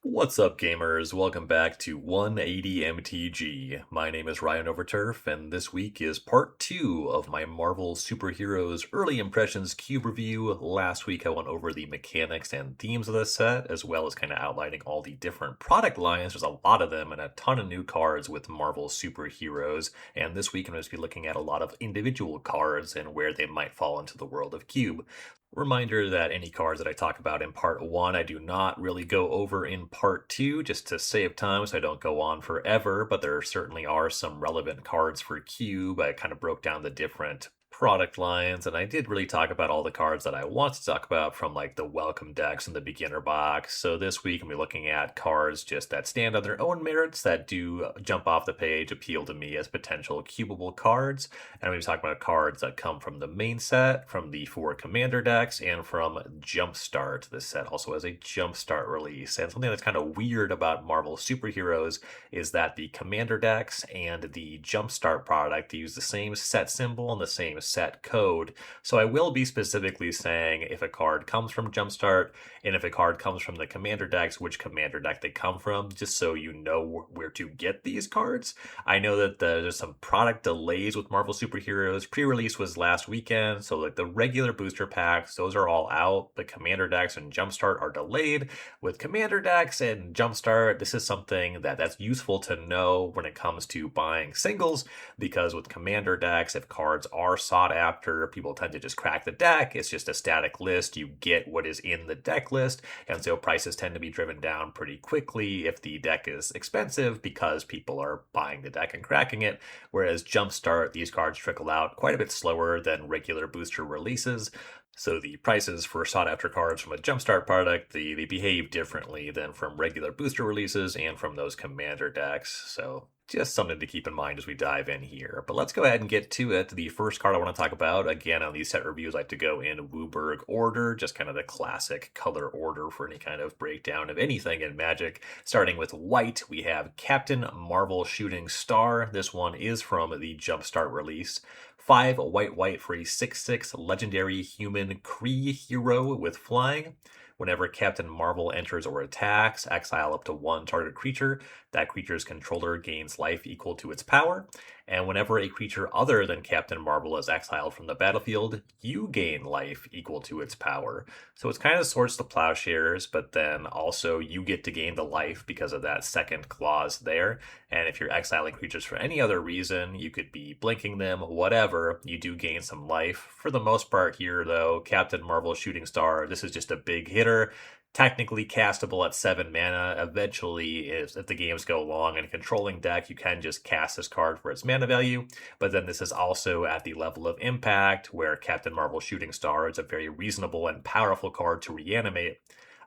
What's up, gamers? Welcome back to 180 MTG. My name is Ryan Overturf, and this week is part 2 of my Marvel Superheroes Early Impressions Cube review. Last week I went over the mechanics and themes of the set, as well as kind of outlining all the different product lines. There's a lot of them and a ton of new cards with Marvel Superheroes, and this week I'm going to be looking at a lot of individual cards and where they might fall into the world of Cube. Reminder that any cards that I talk about in part 1, I do not really go over in part 2, just to save time so I don't go on forever, but there certainly are some relevant cards for Cube. I kind of broke down the different product lines, and I did really talk about all the cards that I want to talk about from like the welcome decks and the beginner box. So this week I'm going to be looking at cards just that stand on their own merits that do jump off the page, appeal to me as potential cubable cards. And I'm going to be talking about cards that come from the main set, from the 4 commander decks, and from Jumpstart. This set also has a Jumpstart release. And something that's kind of weird about Marvel Superheroes is that the commander decks and the Jumpstart product use the same set symbol and the same set code. So I will be specifically saying if a card comes from Jumpstart and if a card comes from the commander decks, which commander deck they come from, just so you know where to get these cards. I know that there's some product delays with Marvel Superheroes. Pre-release was last weekend, so like the regular booster packs, those are all out. The commander decks and Jumpstart are delayed. With commander decks and Jumpstart, this is something that's useful to know when it comes to buying singles, because with commander decks, if cards are sought after, people tend to just crack the deck. It's just a static list. You get what is in the deck list, and so prices tend to be driven down pretty quickly if the deck is expensive because people are buying the deck and cracking it. Whereas Jumpstart, these cards trickle out quite a bit slower than regular booster releases. So the prices for sought after cards from a Jumpstart product, they behave differently than from regular booster releases and from those commander decks. So just something to keep in mind as we dive in here. But let's go ahead and get to it. The first card I want to talk about, again, on these set reviews, I like to go in Wooburg order, just kind of the classic color order for any kind of breakdown of anything in Magic. Starting with white, we have Captain Marvel Shooting Star. This one is from the Jumpstart release. 5 white for a 6/6 legendary human Kree hero with flying. Whenever Captain Marvel enters or attacks, exile up to 1 target creature. That creature's controller gains life equal to its power. And whenever a creature other than Captain Marvel is exiled from the battlefield, you gain life equal to its power. So it's kind of Swords to Plowshares, but then also you get to gain the life because of that second clause there. And if you're exiling creatures for any other reason, you could be blinking them, whatever, you do gain some life. For the most part here, though, Captain Marvel Shooting Star, this is just a big hitter. Technically castable at 7 mana. Eventually, if the games go long in a controlling deck, you can just cast this card for its mana value. But then this is also at the level of impact, where Captain Marvel Shooting Star is a very reasonable and powerful card to reanimate.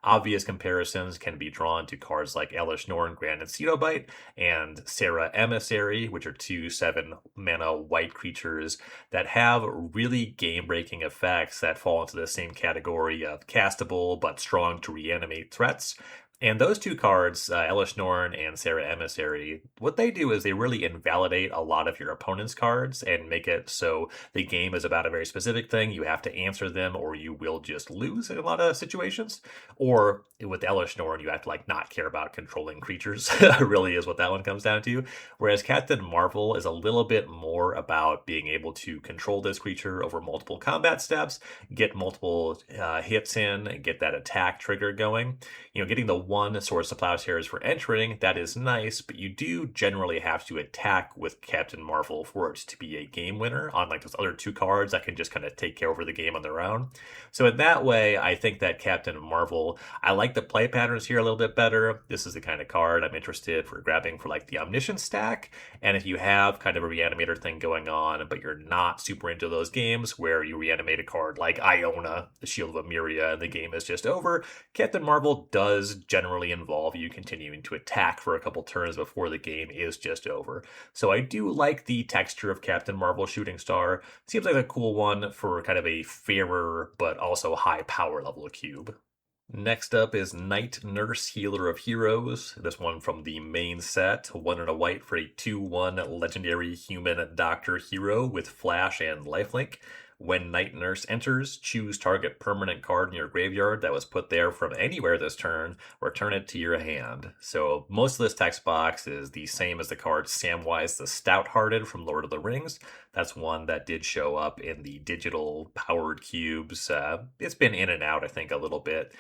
Obvious comparisons can be drawn to cards like Elish Norn, Granite Cenobite, and Sarah Emissary, which are 2 7-mana white creatures that have really game-breaking effects that fall into the same category of castable but strong to reanimate threats. And those 2 cards, Elish Norn and Sarah Emissary, what they do is they really invalidate a lot of your opponent's cards and make it so the game is about a very specific thing. You have to answer them or you will just lose in a lot of situations. Or with Elish Norn, you have to not care about controlling creatures, really is what that one comes down to. Whereas Captain Marvel is a little bit more about being able to control this creature over multiple combat steps, get multiple hits in, and get that attack trigger going. Getting the 1 Swords to Plowshares for entering, that is nice, but you do generally have to attack with Captain Marvel for it to be a game winner, unlike those other 2 cards that can just kind of take care over the game on their own. So in that way, I think that Captain Marvel, I like the play patterns here a little bit better. This is the kind of card I'm interested for grabbing for the Omniscient stack, and if you have kind of a reanimator thing going on, but you're not super into those games where you reanimate a card like Iona, the Shield of Emeria, and the game is just over, Captain Marvel does generally involve you continuing to attack for a couple turns before the game is just over. So I do like the texture of Captain Marvel Shooting Star. Seems like a cool one for kind of a fairer but also high power level cube. Next up is Night Nurse Healer of Heroes. This one from the main set. 1 and a white for a 2/1 legendary human doctor hero with flash and lifelink. When Night Nurse enters, choose target permanent card in your graveyard that was put there from anywhere this turn, return it to your hand. So most of this text box is the same as the card Samwise the Stout-Hearted from Lord of the Rings. That's one that did show up in the digital powered cubes. It's been in and out, I think, a little bit.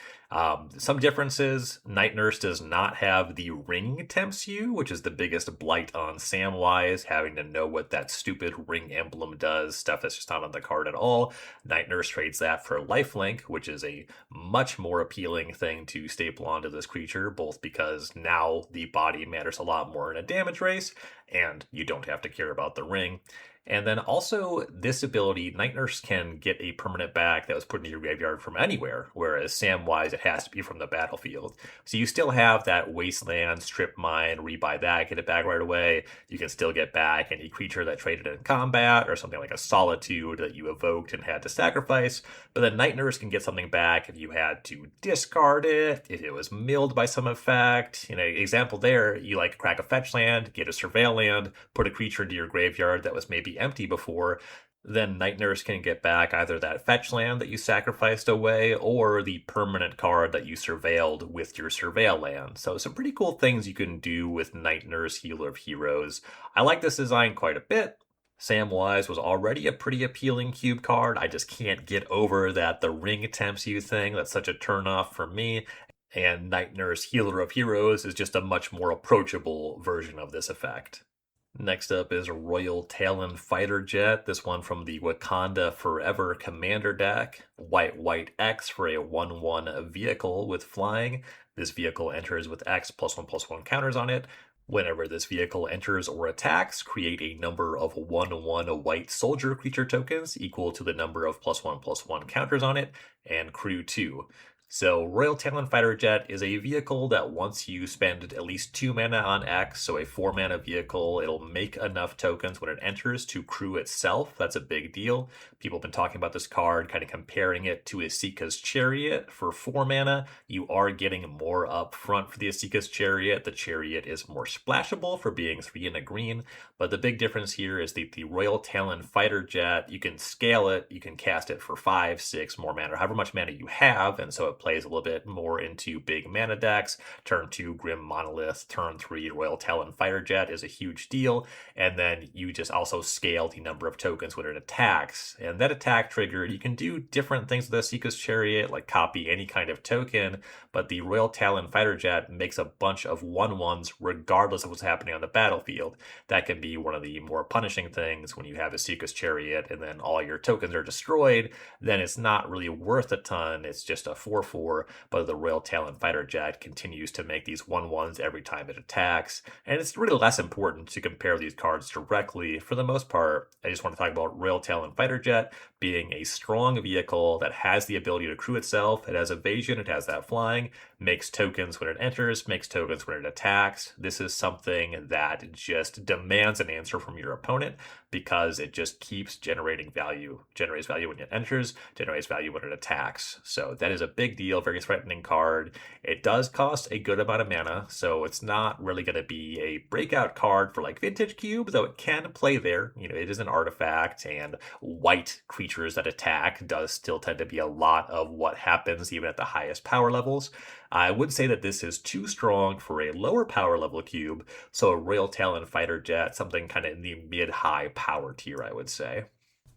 Some differences: Night Nurse does not have the ring tempts you, which is the biggest blight on Samwise, having to know what that stupid ring emblem does, stuff that's just not on the card at all. Night Nurse trades that for Lifelink, which is a much more appealing thing to staple onto this creature, both because now the body matters a lot more in a damage race, and you don't have to care about the ring. And then also, this ability, Night Nurse can get a permanent back that was put into your graveyard from anywhere, whereas Samwise, it has to be from the battlefield. So you still have that Wasteland, Strip Mine, rebuy that, get it back right away. You can still get back any creature that traded in combat, or something like a Solitude that you evoked and had to sacrifice. But then Night Nurse can get something back if you had to discard it, if it was milled by some effect. Example there, you like crack a fetch land, get a Surveil land, put a creature into your graveyard that was maybe empty before. Then Night Nurse can get back either that fetch land that you sacrificed away or the permanent card that you surveilled with your Surveil land. So some pretty cool things you can do with Night Nurse, Healer of Heroes. I like this design quite a bit. Samwise was already a pretty appealing cube card. I just can't get over that the ring tempts you thing. That's such a turnoff for me. And Night Nurse, Healer of Heroes is just a much more approachable version of this effect. Next up is Royal Talon Fighter Jet, this one from the Wakanda Forever Commander deck. White X for a 1/1 vehicle with flying. This vehicle enters with X +1/+1 counters on it. Whenever this vehicle enters or attacks, create a number of 1/1 white soldier creature tokens equal to the number of +1/+1 counters on it, and crew 2. So Royal Talon Fighter Jet is a vehicle that once you spend at least 2 mana on X, so a 4 mana vehicle, it'll make enough tokens when it enters to crew itself. That's a big deal. People have been talking about this card, kind of comparing it to Asika's Chariot. For 4 mana, you are getting more up front for the Asika's Chariot. The Chariot is more splashable for being 3 and a green, but the big difference here is that the Royal Talon Fighter Jet, you can scale it, you can cast it for 5, 6 more mana, however much mana you have, and so it plays a little bit more into big mana decks. Turn 2 Grim Monolith, turn 3 Royal Talon Fighter Jet is a huge deal, and then you just also scale the number of tokens when it attacks. And that attack trigger, you can do different things with Asika's Chariot, like copy any kind of token, but the Royal Talon Fighter Jet makes a bunch of 1/1s regardless of what's happening on the battlefield. That can be one of the more punishing things when you have Asika's Chariot and then all your tokens are destroyed. Then it's not really worth a ton, it's just a 4/4, but the Royal Talon Fighter Jet continues to make these 1/1s every time it attacks, and it's really less important to compare these cards directly. For the most part, I just want to talk about Royal Talon Fighter Jet being a strong vehicle that has the ability to crew itself. It has evasion, it has that flying, makes tokens when it enters, makes tokens when it attacks. This is something that just demands an answer from your opponent because it just keeps generating value. Generates value when it enters, generates value when it attacks. So that is a big deal, very threatening card. It does cost a good amount of mana, so it's not really going to be a breakout card for like Vintage Cube, though it can play there. It is an artifact, and white creatures that attack does still tend to be a lot of what happens even at the highest power levels. I would say that this is too strong for a lower power level cube, so a Royal Talon Fighter Jet, something kind of in the mid-high power tier, I would say.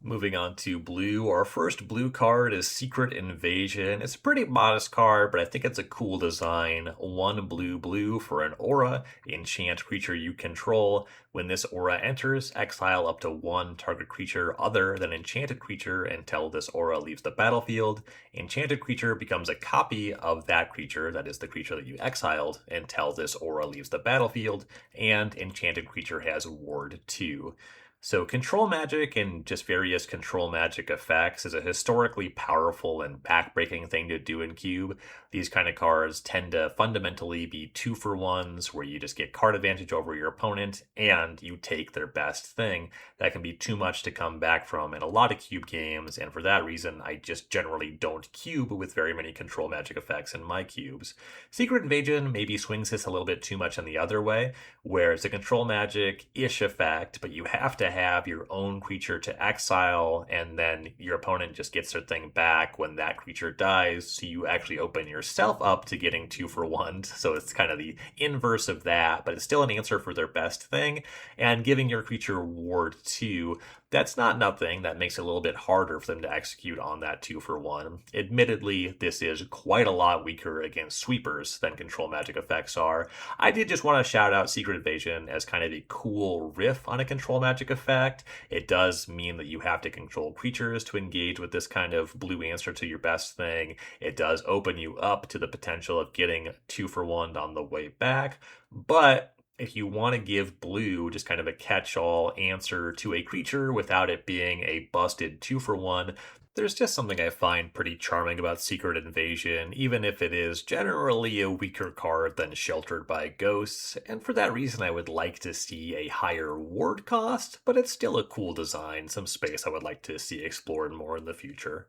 Moving on to blue, our first blue card is Secret Invasion. It's a pretty modest card, but I think it's a cool design. 1 blue for an aura, enchant creature you control. When this aura enters, exile up to 1 target creature other than enchanted creature until this aura leaves the battlefield. Enchanted creature becomes a copy of that creature, that is the creature that you exiled, until this aura leaves the battlefield, and enchanted creature has ward 2. So control magic and just various control magic effects is a historically powerful and backbreaking thing to do in Cube. These kind of cards tend to fundamentally be 2-for-1s where you just get card advantage over your opponent and you take their best thing. That can be too much to come back from in a lot of Cube games, and for that reason I just generally don't cube with very many control magic effects in my cubes. Secret Invasion maybe swings this a little bit too much in the other way, where it's a control magic-ish effect, but you have to to have your own creature to exile, and then your opponent just gets their thing back when that creature dies. So you actually open yourself up to getting 2 for 1. So it's kind of the inverse of that, but it's still an answer for their best thing. And giving your creature Ward 2, that's not nothing. That makes it a little bit harder for them to execute on that 2 for 1. Admittedly, this is quite a lot weaker against sweepers than control magic effects are. I did just want to shout out Secret Invasion as kind of a cool riff on a control magic effect. It does mean that you have to control creatures to engage with this kind of blue answer to your best thing. It does open you up to the potential of getting 2 for 1 on the way back, but if you want to give blue just kind of a catch-all answer to a creature without it being a busted 2 for 1, there's just something I find pretty charming about Secret Invasion, even if it is generally a weaker card than Sheltered by Ghosts, and for that reason I would like to see a higher ward cost, but it's still a cool design, some space I would like to see explored more in the future.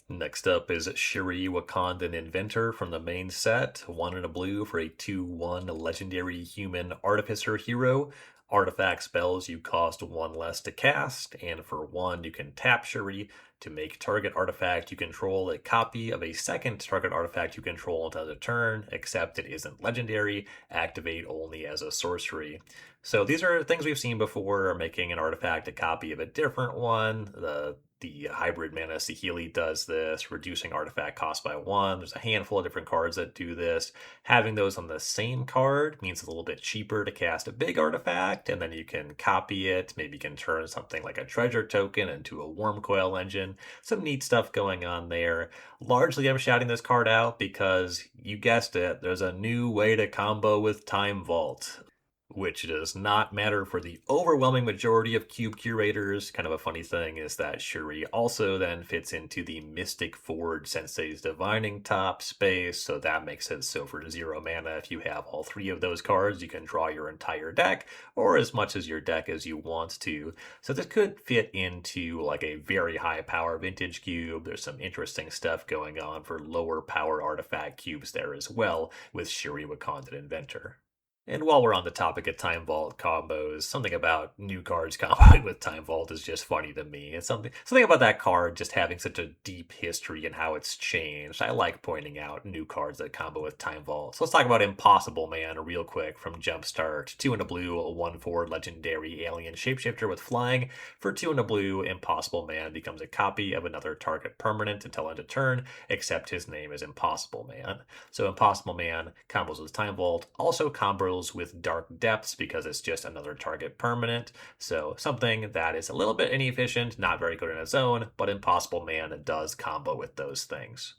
Next up is Shiri Wakandan Inventor from the main set, 1 and a blue for a 2/1 legendary human artificer hero. Artifact spells you cost 1 less to cast, and for 1 you can tap Shiri to make target artifact you control a copy of a second target artifact you control until the turn, except it isn't legendary, activate only as a sorcery. So these are things we've seen before, making an artifact a copy of a different one. The hybrid mana Saheeli does this, reducing artifact cost by 1. There's a handful of different cards that do this. Having those on the same card means it's a little bit cheaper to cast a big artifact, and then you can copy it. Maybe you can turn something like a treasure token into a Wormcoil engine. Some neat stuff going on there. Largely, I'm shouting this card out because, you guessed it, there's a new way to combo with Time Vault, which does not matter for the overwhelming majority of cube curators. Kind of a funny thing is that Shuri also then fits into the Mystic Forge Sensei's Divining Top space, so that makes it so for 0 mana, if you have all 3 of those cards, you can draw your entire deck, or as much as your deck as you want to. So this could fit into like a very high power vintage cube. There's some interesting stuff going on for lower power artifact cubes there as well with Shuri Wakandan Inventor. And while we're on the topic of Time Vault combos, something about new cards comboing with Time Vault is just funny to me. It's something about that card just having such a deep history and how it's changed. I like pointing out new cards that combo with Time Vault. So let's talk about Impossible Man real quick from Jumpstart. 2 and a blue, a 1/4 legendary alien shapeshifter with flying. For 2 and a blue, Impossible Man becomes a copy of another target permanent until end of turn, except his name is Impossible Man. So Impossible Man combos with Time Vault, also combos with Dark Depths because it's just another target permanent. So something that is a little bit inefficient, not very good in its own, but Impossible Man does combo with those things.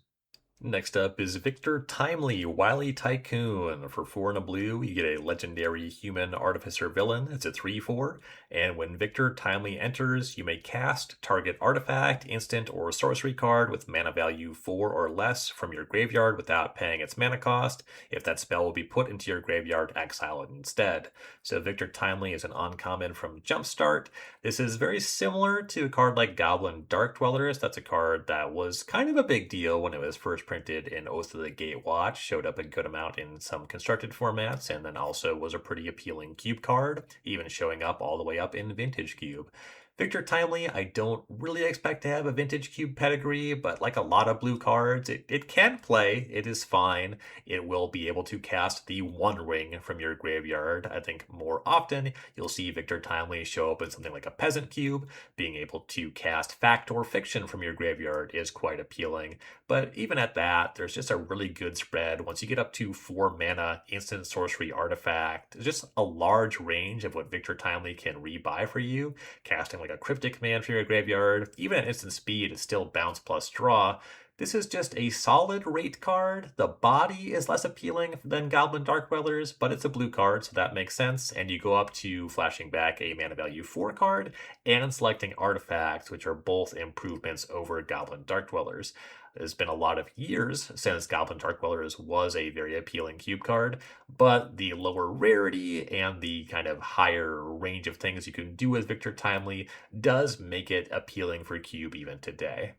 Next up is Victor Timely, Wily Tycoon. For 4 and a blue, you get a legendary human artificer villain. It's a 3/4. And when Victor Timely enters, you may cast target artifact, instant, or sorcery card with mana value 4 or less from your graveyard without paying its mana cost. If that spell will be put into your graveyard, exile it instead. So Victor Timely is an uncommon from Jumpstart. This is very similar to a card like Goblin Dark Dwellers. That's a card that was kind of a big deal when it was first printed in Oath of the Gatewatch, showed up a good amount in some constructed formats, and then also was a pretty appealing cube card, even showing up all the way up in Vintage Cube. Victor Timely, I don't really expect to have a Vintage Cube pedigree, but like a lot of blue cards, it can play. It is fine. It will be able to cast the One Ring from your graveyard. I think more often you'll see Victor Timely show up in something like a Peasant Cube. Being able to cast Fact or Fiction from your graveyard is quite appealing. But even at that, there's just a really good spread. Once you get up to 4 mana, instant sorcery artifact, there's just a large range of what Victor Timely can rebuy for you. Casting like a cryptic command from your graveyard, even at instant speed, it's still bounce plus draw. This is just a solid rate card. The body is less appealing than Goblin Dark Dwellers, but it's a blue card, so that makes sense. And you go up to flashing back a mana value 4 card and selecting artifacts, which are both improvements over Goblin Dark Dwellers. There's been a lot of years since Goblin Dark Dwellers was a very appealing cube card, but the lower rarity and the kind of higher range of things you can do with Victor Timely does make it appealing for cube even today.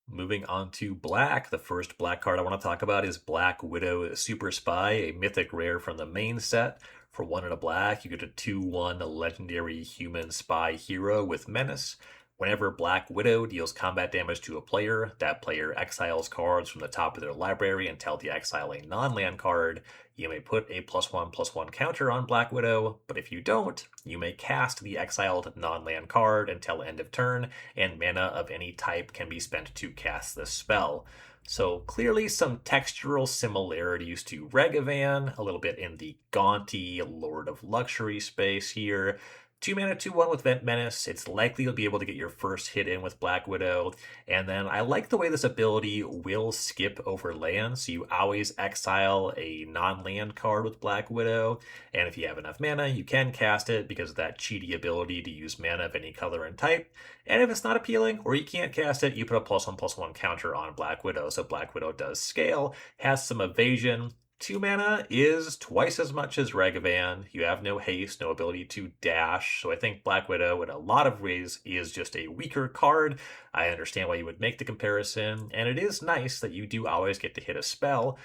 Moving on to black, the first black card I want to talk about is Black Widow Super Spy, a mythic rare from the main set. For 1 and a black, you get a 2/1 legendary human spy hero with Menace. Whenever Black Widow deals combat damage to a player, that player exiles cards from the top of their library until they exile a non-land card. You may put a +1/+1 counter on Black Widow, but if you don't, you may cast the exiled non-land card until end of turn, and mana of any type can be spent to cast this spell. So clearly some textural similarities to Regavan, a little bit in the gaunty Lord of Luxury space here. 2 mana, 2/1 with Vent Menace. It's likely you'll be able to get your first hit in with Black Widow. And then I like the way this ability will skip over lands. So you always exile a non-land card with Black Widow. And if you have enough mana, you can cast it because of that cheaty ability to use mana of any color and type. And if it's not appealing or you can't cast it, you put a +1/+1 counter on Black Widow. So Black Widow does scale, has some evasion. 2 mana is twice as much as Regavan. You have no haste, no ability to dash. So I think Black Widow, in a lot of ways, is just a weaker card. I understand why you would make the comparison. And it is nice that you do always get to hit a spell.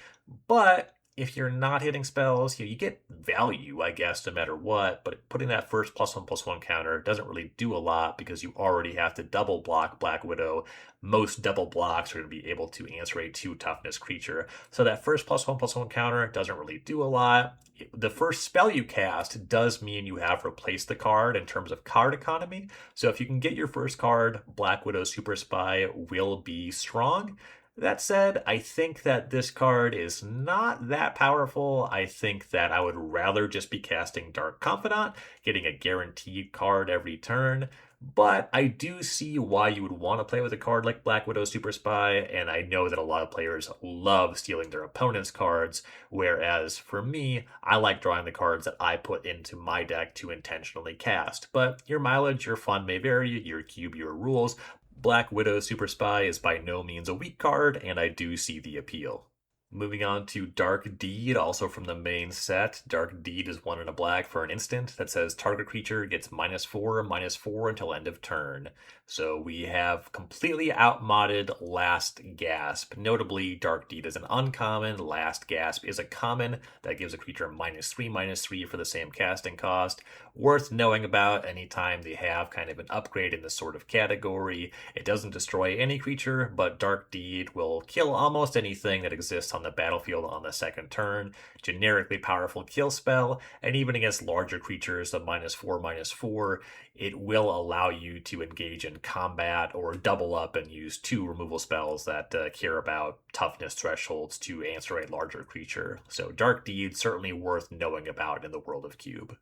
But if you're not hitting spells, you get value, I guess, no matter what. But putting that first +1/+1 counter doesn't really do a lot because you already have to double block Black Widow. Most double blocks are going to be able to answer a 2 toughness creature. So that first +1/+1 counter doesn't really do a lot. The first spell you cast does mean you have replaced the card in terms of card economy. So if you can get your first card, Black Widow Super Spy will be strong. That said, I think that this card is not that powerful. I think that I would rather just be casting Dark Confidant, getting a guaranteed card every turn. But I do see why you would want to play with a card like Black Widow Super Spy, and I know that a lot of players love stealing their opponent's cards, whereas for me, I like drawing the cards that I put into my deck to intentionally cast. But your mileage, your fun may vary, your cube, your rules. Black Widow Super Spy is by no means a weak card, and I do see the appeal. Moving on to Dark Deed, also from the main set. Dark Deed is 1 and a black for an instant that says target creature gets -4/-4 until end of turn. So we have completely outmodded Last Gasp. Notably, Dark Deed is an uncommon. Last Gasp is a common that gives a creature -3/-3 for the same casting cost. Worth knowing about anytime they have kind of an upgrade in this sort of category. It doesn't destroy any creature, but Dark Deed will kill almost anything that exists on the battlefield on the second turn. Generically powerful kill spell, and even against larger creatures, the -4/-4, it will allow you to engage in combat or double up and use 2 removal spells that care about toughness thresholds to answer a larger creature. So Dark Deed certainly worth knowing about in the world of Cube.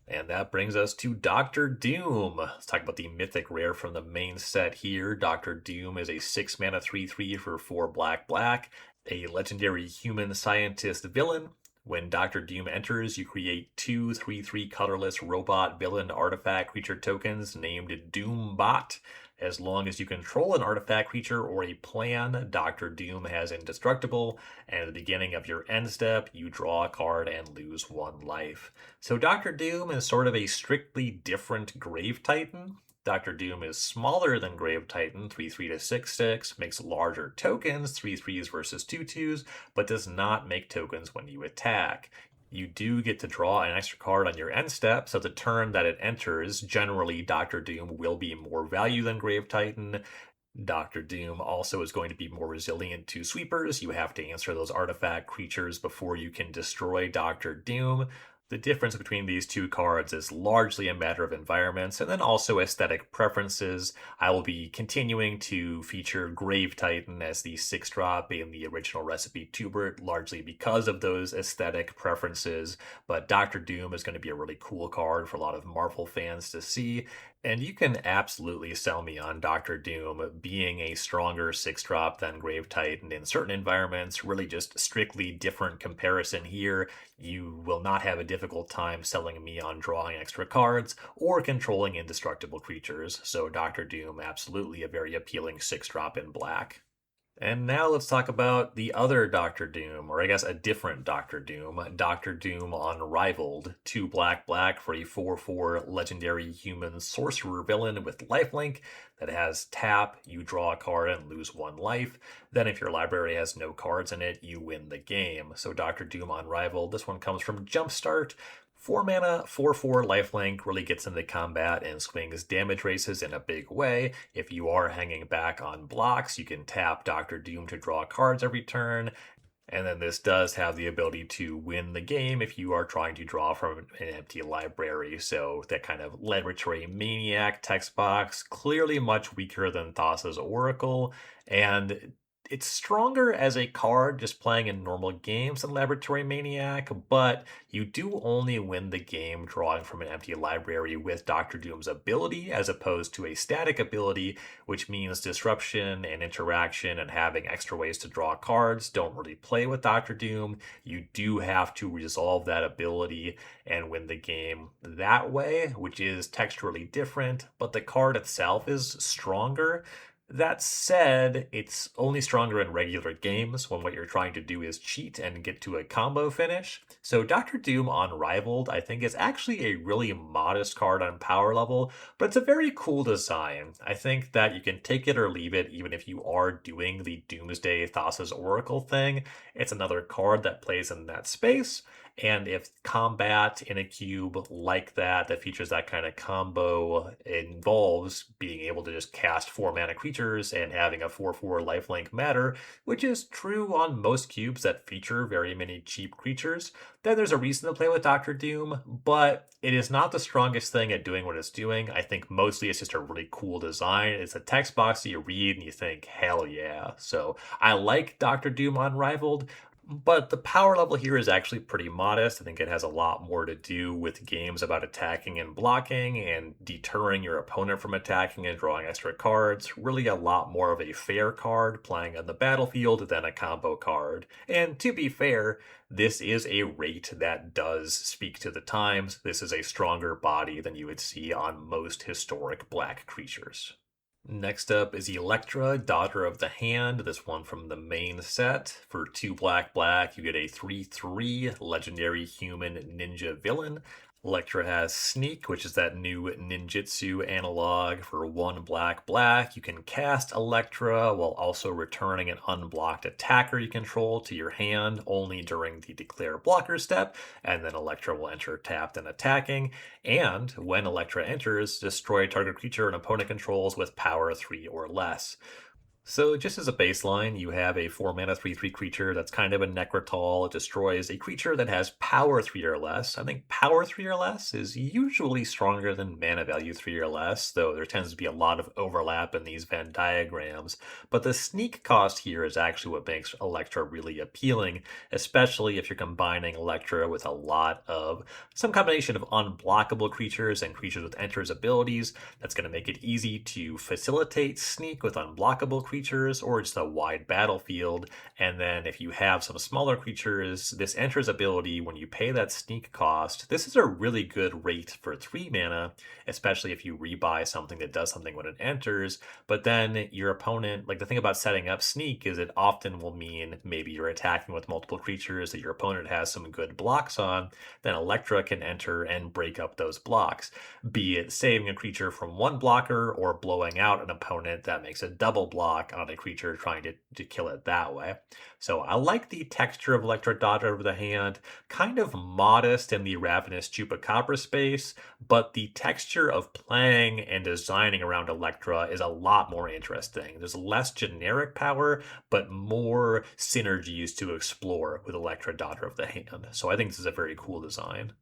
And that brings us to Dr. Doom. Let's talk about the mythic rare from the main set here. Dr. Doom is a 6 mana 3/3 for 4 black, a legendary human scientist villain. When Dr. Doom enters, you create 2 3/3 colorless robot villain artifact creature tokens named Doombot. As long as you control an artifact creature or a plan, Dr. Doom has indestructible, and at the beginning of your end step, you draw a card and lose 1 life. So Dr. Doom is sort of a strictly different Grave Titan. Dr. Doom is smaller than Grave Titan, 3/3 to 6/6, makes larger tokens, 3/3s versus 2/2s, but does not make tokens when you attack. You do get to draw an extra card on your end step, so the turn that it enters, generally Dr. Doom will be more value than Grave Titan. Dr. Doom also is going to be more resilient to sweepers. You have to answer those artifact creatures before you can destroy Dr. Doom. The difference between these 2 cards is largely a matter of environments and then also aesthetic preferences. I will be continuing to feature Grave Titan as the 6-drop in the original recipe Tubert, largely because of those aesthetic preferences, but Dr. Doom is going to be a really cool card for a lot of Marvel fans to see. And you can absolutely sell me on Dr. Doom being a stronger 6-drop than Grave Titan in certain environments, really just strictly different comparison here. You will not have a difficult time selling me on drawing extra cards or controlling indestructible creatures, so Dr. Doom absolutely a very appealing 6-drop in black. And now let's talk about the other Doctor Doom, or I guess a different Doctor Doom. Doctor Doom Unrivaled. 2 black black for a 4/4 legendary human sorcerer villain with lifelink that has tap, you draw a card and lose 1 life. Then if your library has no cards in it, you win the game. So Doctor Doom Unrivaled, this one comes from Jumpstart. 4 mana, 4/4 lifelink really gets into combat and swings damage races in a big way. If you are hanging back on blocks, you can tap Doctor Doom to draw cards every turn. And then this does have the ability to win the game if you are trying to draw from an empty library. So that kind of Laboratory Maniac text box, clearly much weaker than Thassa's Oracle. And it's stronger as a card just playing in normal games than Laboratory Maniac, but you do only win the game drawing from an empty library with Doctor Doom's ability as opposed to a static ability, which means disruption and interaction and having extra ways to draw cards don't really play with Doctor Doom. You do have to resolve that ability and win the game that way, which is texturally different, but the card itself is stronger. That said, it's only stronger in regular games when what you're trying to do is cheat and get to a combo finish. So Doctor Doom Unrivaled, I think, is actually a really modest card on power level, but it's a very cool design. I think that you can take it or leave it even if you are doing the Doomsday Thassa's Oracle thing. It's another card that plays in that space. And if combat in a cube like that features that kind of combo involves being able to just cast 4 mana creatures and having a 4/4 lifelink matter, which is true on most cubes that feature very many cheap creatures, then there's a reason to play with Doctor Doom, but it is not the strongest thing at doing what it's doing. I think mostly it's just a really cool design. It's a text box that you read and you think, hell yeah. So I like Doctor Doom Unrivaled. But the power level here is actually pretty modest. I think it has a lot more to do with games about attacking and blocking and deterring your opponent from attacking and drawing extra cards. Really a lot more of a fair card playing on the battlefield than a combo card. And to be fair, this is a rate that does speak to the times. This is a stronger body than you would see on most historic black creatures. Next up is Electra, Daughter of the Hand, this one from the main set. For 2 black black, you get a 3/3 legendary human ninja villain. Electra has Sneak, which is that new ninjutsu analog. For 1 black black, you can cast Electra while also returning an unblocked attacker you control to your hand only during the declare blocker step, and then Electra will enter tapped and attacking. And when Electra enters, destroy a target creature an opponent controls with power 3 or less. So just as a baseline, you have a 4 mana 3/3 creature that's kind of a Necrotal. It destroys a creature that has power 3 or less. I think power 3 or less is usually stronger than mana value 3 or less, though there tends to be a lot of overlap in these Venn diagrams. But the sneak cost here is actually what makes Electra really appealing, especially if you're combining Electra with a lot of some combination of unblockable creatures and creatures with enters abilities. That's going to make it easy to facilitate sneak with unblockable creatures or just a wide battlefield. And then if you have some smaller creatures, this enters ability, when you pay that sneak cost, this is a really good rate for 3 mana, especially if you rebuy something that does something when it enters. But then your opponent, like the thing about setting up sneak is it often will mean maybe you're attacking with multiple creatures that your opponent has some good blocks on, then Electra can enter and break up those blocks, be it saving a creature from one blocker or blowing out an opponent that makes a double block on a creature trying to kill it that way. So I like the texture of Electra Daughter of the Hand, kind of modest in the Ravenous Chupacabra space, but the texture of playing and designing around Electra is a lot more interesting. There's less generic power, but more synergies to explore with Electra Daughter of the Hand. So I think this is a very cool design.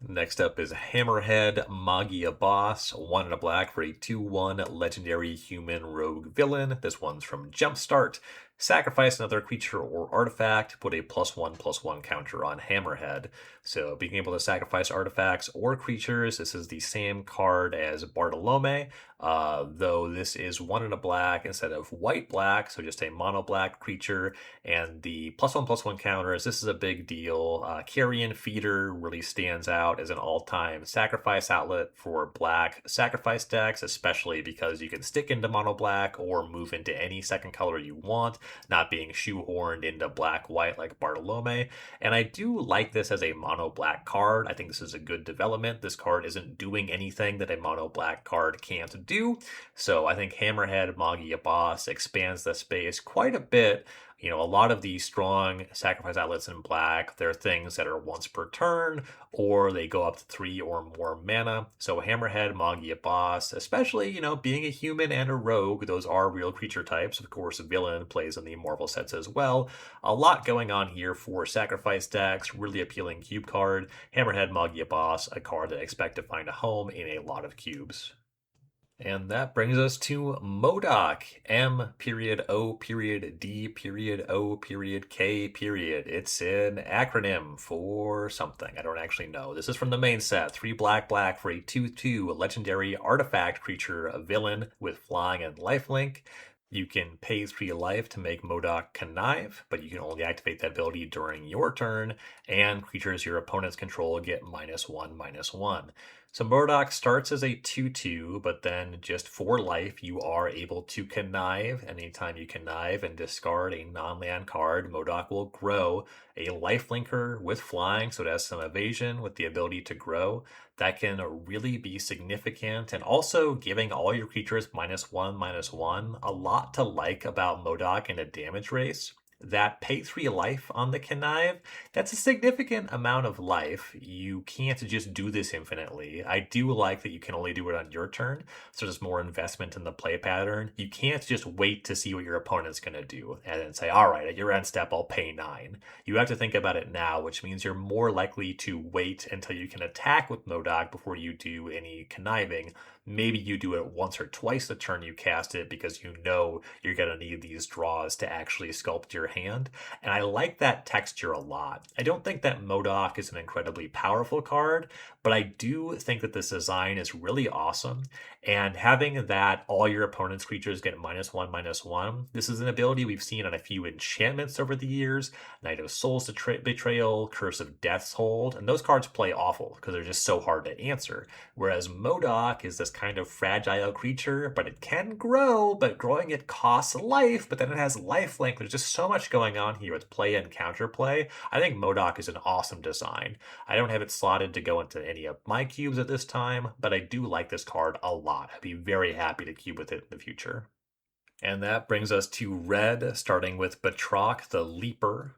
Next up is Hammerhead Magia Boss, 1 and a black for a 2/1 legendary human rogue villain. This one's from Jumpstart. Sacrifice another creature or artifact, put a +1/+1 counter on Hammerhead. So being able to sacrifice artifacts or creatures, this is the same card as Bartolome. though this is 1 and a black instead of white black, so just a mono black creature. And the +1/+1 counters, this is a big deal. Carrion Feeder really stands out as an all-time sacrifice outlet for black sacrifice decks, especially because you can stick into mono black or move into any second color you want, not being shoehorned into black-white like Bartolome. And I do like this as a mono black card. I think this is a good development. This card isn't doing anything that a mono black card can't do. So I think Hammerhead Magia Boss expands the space quite a bit. A lot of these strong sacrifice outlets in black, they're things that are once per turn, or they go up to 3 or more mana. So Hammerhead, Magia Boss, especially, being a human and a rogue, those are real creature types. Of course, a villain plays in the Marvel sets as well. A lot going on here for sacrifice decks, really appealing cube card. Hammerhead, Magia Boss, a card that I expect to find a home in a lot of cubes. And that brings us to MODOK, M.O.D.K. It's an acronym for something. I don't actually know. This is from the main set. 3 black for a 2/2 legendary artifact creature, a villain with flying and lifelink. You can pay 3 life to make MODOK connive, but you can only activate that ability during your turn, and creatures your opponents control get -1/-1. So MODOK starts as a 2/2, but then just for life, you are able to connive. Anytime you connive and discard a non-land card, MODOK will grow. A lifelinker with flying, so it has some evasion with the ability to grow. That can really be significant, and also giving all your creatures -1/-1. A lot to like about MODOK in a damage race. That pay 3 life on the connive, that's a significant amount of life. You can't just do this infinitely. I do like that you can only do it on your turn, so there's more investment in the play pattern. You can't just wait to see what your opponent's going to do and then say, all right, at your end step, I'll pay 9. You have to think about it now, which means you're more likely to wait until you can attack with MODOK before you do any conniving. Maybe you do it once or twice the turn you cast it because you know you're going to need these draws to actually sculpt your hand. And I like that texture a lot. I don't think that MODOK is an incredibly powerful card, but I do think that this design is really awesome. And having that all your opponent's creatures get -1/-1, this is an ability we've seen on a few enchantments over the years. Night of Souls Betrayal, Curse of Death's Hold, and those cards play awful because they're just so hard to answer. Whereas MODOK is this kind of fragile creature, but it can grow, but growing it costs life, but then it has lifelink. There's just so much going on here with play and counterplay. I think MODOK is an awesome design. I don't have it slotted to go into any of my cubes at this time, but I do like this card a lot. I'd be very happy to cube with it in the future. And that brings us to red, starting with Batroc the Leaper.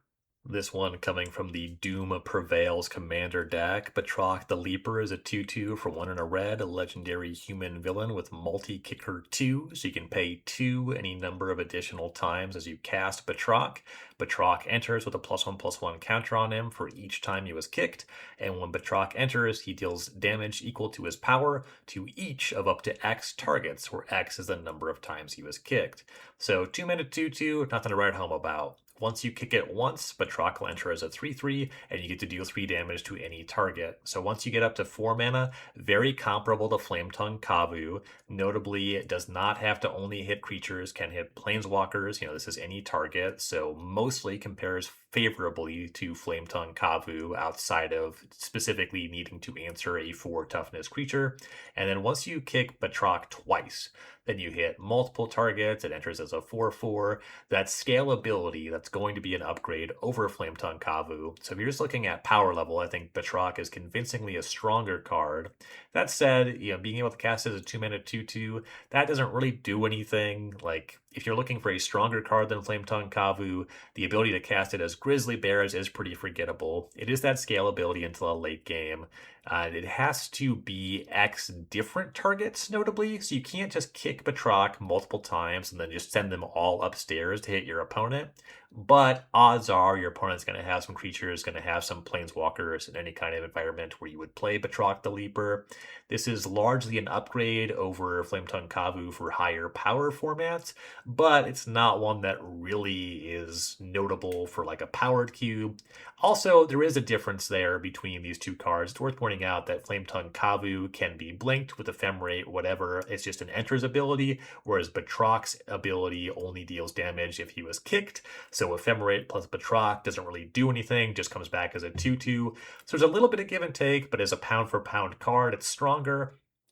This one coming from the Doom Prevails Commander deck. Batroc the Leaper is a 2/2 for 1 and a red, a legendary human villain with multi-kicker 2, so you can pay 2 any number of additional times as you cast Batroc. Batroc enters with a +1/+1 counter on him for each time he was kicked, and when Batroc enters, he deals damage equal to his power to each of up to X targets, where X is the number of times he was kicked. So 2-mana 2/2, nothing to write home about. Once you kick it once, Batroc will enter as a 3/3, and you get to deal 3 damage to any target. So once you get up to 4 mana, very comparable to Flametongue Kavu. Notably, it does not have to only hit creatures, can hit planeswalkers. This is any target, so mostly compares favorably to Flametongue Kavu outside of specifically needing to answer a 4 toughness creature. And then once you kick Batroc twice, then you hit multiple targets, it enters as a 4/4. That scalability, that's going to be an upgrade over Flametongue Kavu. So if you're just looking at power level, I think Batroc is convincingly a stronger card. That said, being able to cast it as a 2-mana 2/2, that doesn't really do anything. Like, if you're looking for a stronger card than Flametongue Kavu, the ability to cast it as Grizzly Bears is pretty forgettable. It is that scalability until a late game. It has to be X different targets, notably, so you can't just kick Batroc multiple times and then just send them all upstairs to hit your opponent. but odds are your opponent's going to have some creatures, going to have some planeswalkers in any kind of environment where you would play Batroc the Leaper. This is largely an upgrade over Flametongue Kavu for higher power formats, but it's not one that really is notable for like a powered cube. Also, there is a difference there between these two cards. It's worth pointing out that Flametongue Kavu can be blinked with Ephemerate, whatever. It's just an enters ability, whereas Batroc's ability only deals damage if he was kicked. So Ephemerate plus Batroc doesn't really do anything, just comes back as a 2/2. So there's a little bit of give and take, but as a pound for pound card, it's stronger.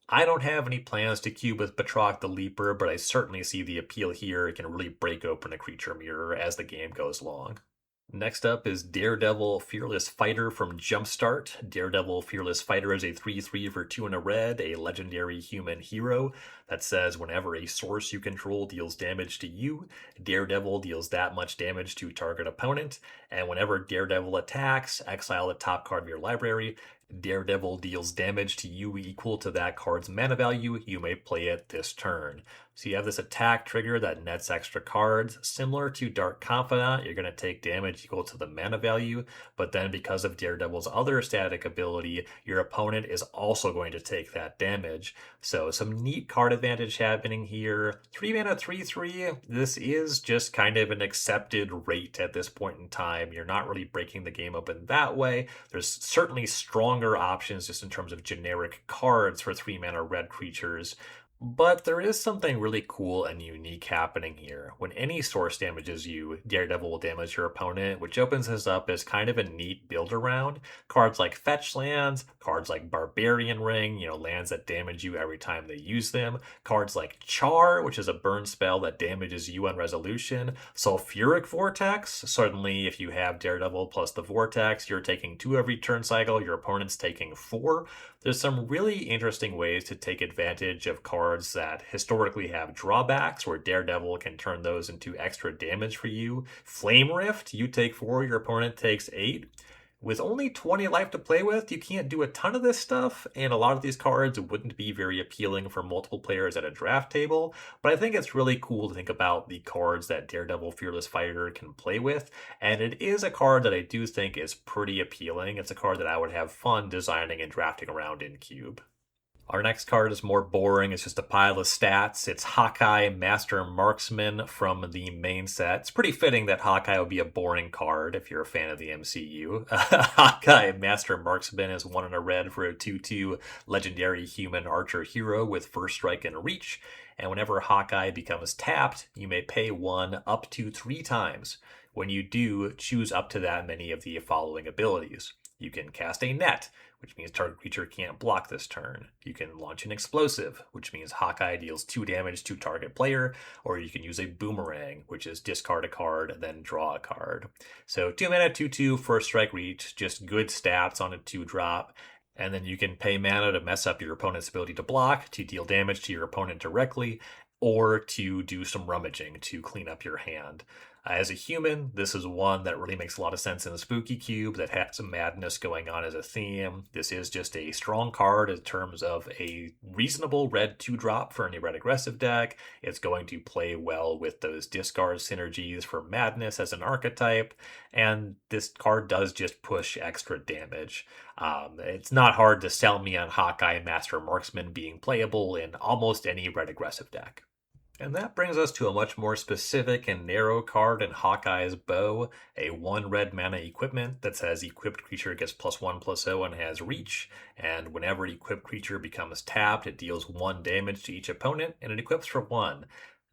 I don't have any plans to cube with Batroc the Leaper, but I certainly see the appeal here. It can really break open a creature mirror as the game goes along. Next up is Daredevil Fearless Fighter from Jumpstart. Daredevil Fearless Fighter is a 3/3 for 2 and a red, a legendary human hero that says whenever a source you control deals damage to you, Daredevil deals that much damage to target opponent, and whenever Daredevil attacks, exile the top card of your library. Daredevil deals damage to you equal to that card's mana value. You may play it this turn. So you have this attack trigger that nets extra cards. Similar to Dark Confidant, you're going to take damage equal to the mana value, but then because of Daredevil's other static ability, your opponent is also going to take that damage. So some neat card advantage happening here. 3 mana 3/3, this is just kind of an accepted rate at this point in time. You're not really breaking the game open that way. There's certainly stronger options just in terms of generic cards for 3 mana red creatures. But there is something really cool and unique happening here. When any source damages you, Daredevil will damage your opponent, which opens this up as kind of a neat build around. Cards like Fetch lands, cards like Barbarian Ring, lands that damage you every time they use them. Cards like Char, which is a burn spell that damages you on resolution. Sulfuric Vortex, suddenly if you have Daredevil plus the Vortex, you're taking 2 every turn cycle, your opponent's taking 4. There's some really interesting ways to take advantage of cards that historically have drawbacks, where Daredevil can turn those into extra damage for you. Flame Rift, you take 4, your opponent takes 8. With only 20 life to play with, you can't do a ton of this stuff, and a lot of these cards wouldn't be very appealing for multiple players at a draft table, but I think it's really cool to think about the cards that Daredevil Fearless Fighter can play with, and it is a card that I do think is pretty appealing. It's a card that I would have fun designing and drafting around in Cube. Our next card is more boring. It's just a pile of stats. It's Hawkeye Master Marksman from the main set. It's pretty fitting that Hawkeye would be a boring card if you're a fan of the MCU. Hawkeye Master Marksman is 1 and a red for a 2/2 legendary human archer hero with first strike and reach. And whenever Hawkeye becomes tapped, you may pay 1 up to 3 times. When you do, choose up to that many of the following abilities. You can cast a net, which means target creature can't block this turn. You can launch an explosive, which means Hawkeye deals 2 damage to target player, or you can use a boomerang, which is discard a card, then draw a card. So 2 mana, 2/2, first strike reach, just good stats on a 2-drop. And then you can pay mana to mess up your opponent's ability to block, to deal damage to your opponent directly, or to do some rummaging to clean up your hand. As a human, this is one that really makes a lot of sense in the Spooky Cube that has some madness going on as a theme. This is just a strong card in terms of a reasonable red 2-drop for any red aggressive deck. It's going to play well with those discard synergies for madness as an archetype, and this card does just push extra damage. It's not hard to sell me on Hawkeye Master Marksman being playable in almost any red aggressive deck. And that brings us to a much more specific and narrow card in Hawkeye's Bow, a 1 red mana equipment that says equipped creature gets +1/+0 and has reach, and whenever equipped creature becomes tapped, it deals 1 damage to each opponent, and it equips for 1.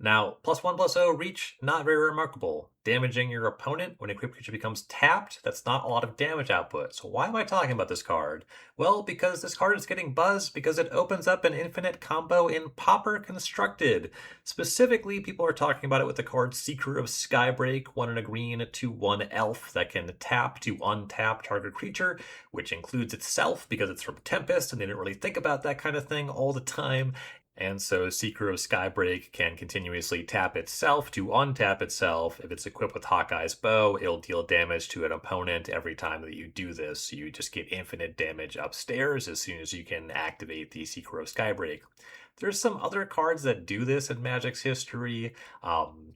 Now, +1/+0 reach, not very remarkable. Damaging your opponent when equipped creature becomes tapped, that's not a lot of damage output. So why am I talking about this card? Well, because this card is getting buzz because it opens up an infinite combo in Pauper Constructed. Specifically, people are talking about it with the card Seeker of Skybreak, 1 and a green, 2/1 elf that can tap to untap target creature, which includes itself because it's from Tempest, and they didn't really think about that kind of thing all the time. And so Seeker of Skybreak can continuously tap itself to untap itself. If it's equipped with Hawkeye's Bow, it'll deal damage to an opponent every time that you do this. You just get infinite damage upstairs as soon as you can activate the Seeker of Skybreak. There's some other cards that do this in Magic's history.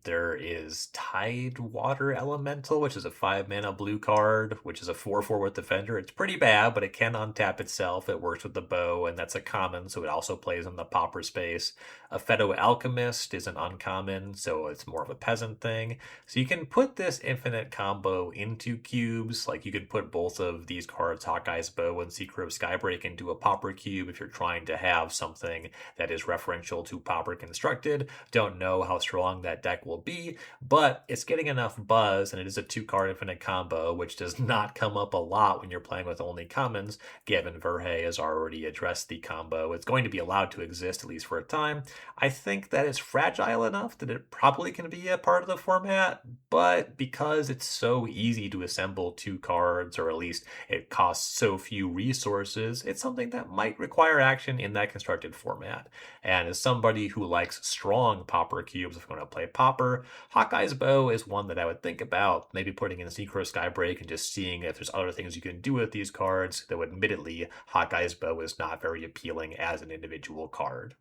There is Tidewater Elemental, which is a 5 mana blue card, which is a 4/4 with Defender. It's pretty bad, but it can untap itself. It works with the bow, and that's a common, so it also plays in the popper space. A Pheto Alchemist is an uncommon, so it's more of a peasant thing. So you can put this infinite combo into cubes. Like you could put both of these cards, Hawkeye's Bow and Secret of Skybreak, into a popper cube if you're trying to have something that is referential to Pauper Constructed. Don't know how strong that deck will be, but it's getting enough buzz, and it is a 2-card infinite combo, which does not come up a lot when you're playing with only commons. Gavin Verhey has already addressed the combo. It's going to be allowed to exist, at least for a time. I think that it's fragile enough that it probably can be a part of the format, but because it's so easy to assemble 2 cards, or at least it costs so few resources, it's something that might require action in that constructed format. And as somebody who likes strong popper cubes, if I'm going to play popper, Hawkeye's Bow is one that I would think about maybe putting in Secret Skybreak and just seeing if there's other things you can do with these cards, though admittedly, Hawkeye's Bow is not very appealing as an individual card.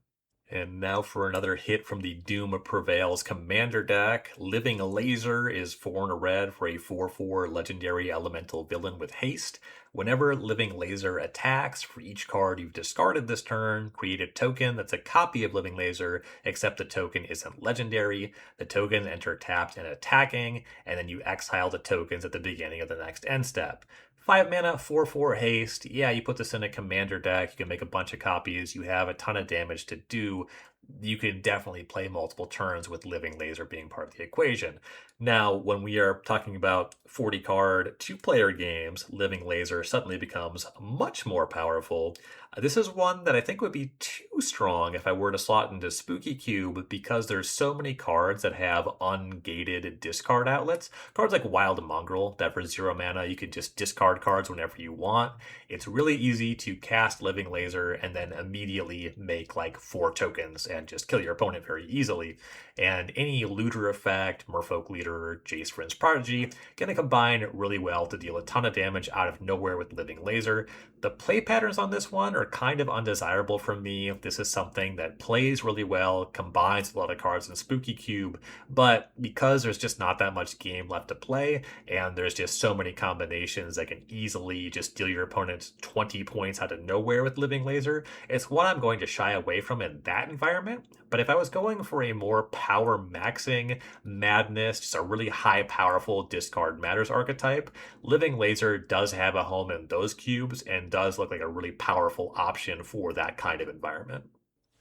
And now for another hit from the Doom Prevails Commander deck. Living Laser is 4 and a red for a 4/4 legendary elemental villain with haste. Whenever Living Laser attacks, for each card you've discarded this turn, create a token that's a copy of Living Laser, except the token isn't legendary. The tokens enter tapped and attacking, and then you exile the tokens at the beginning of the next end step. 5 mana, 4/4 haste. Yeah, you put this in a commander deck. You can make a bunch of copies. You have a ton of damage to do. You can definitely play multiple turns with Living Laser being part of the equation. Now, when we are talking about 40 card 2-player games, Living Laser suddenly becomes much more powerful. This is one that I think would be too strong if I were to slot into Spooky Cube because there's so many cards that have ungated discard outlets. Cards like Wild Mongrel, that for 0 mana you can just discard cards whenever you want. It's really easy to cast Living Laser and then immediately make like 4 tokens and just kill your opponent very easily. And any looter effect, Merfolk Leader, Jace Vryn's Prodigy, gonna combine really well to deal a ton of damage out of nowhere with Living Laser. The play patterns on this one are kind of undesirable for me. This is something that plays really well, combines a lot of cards in Spooky Cube, but because there's just not that much game left to play, and there's just so many combinations that can easily just deal your opponent 20 points out of nowhere with Living Laser, it's what I'm going to shy away from in that environment. But if I was going for a more power maxing madness, just a really high powerful discard matters archetype, Living Laser does have a home in those cubes and does look like a really powerful option for that kind of environment.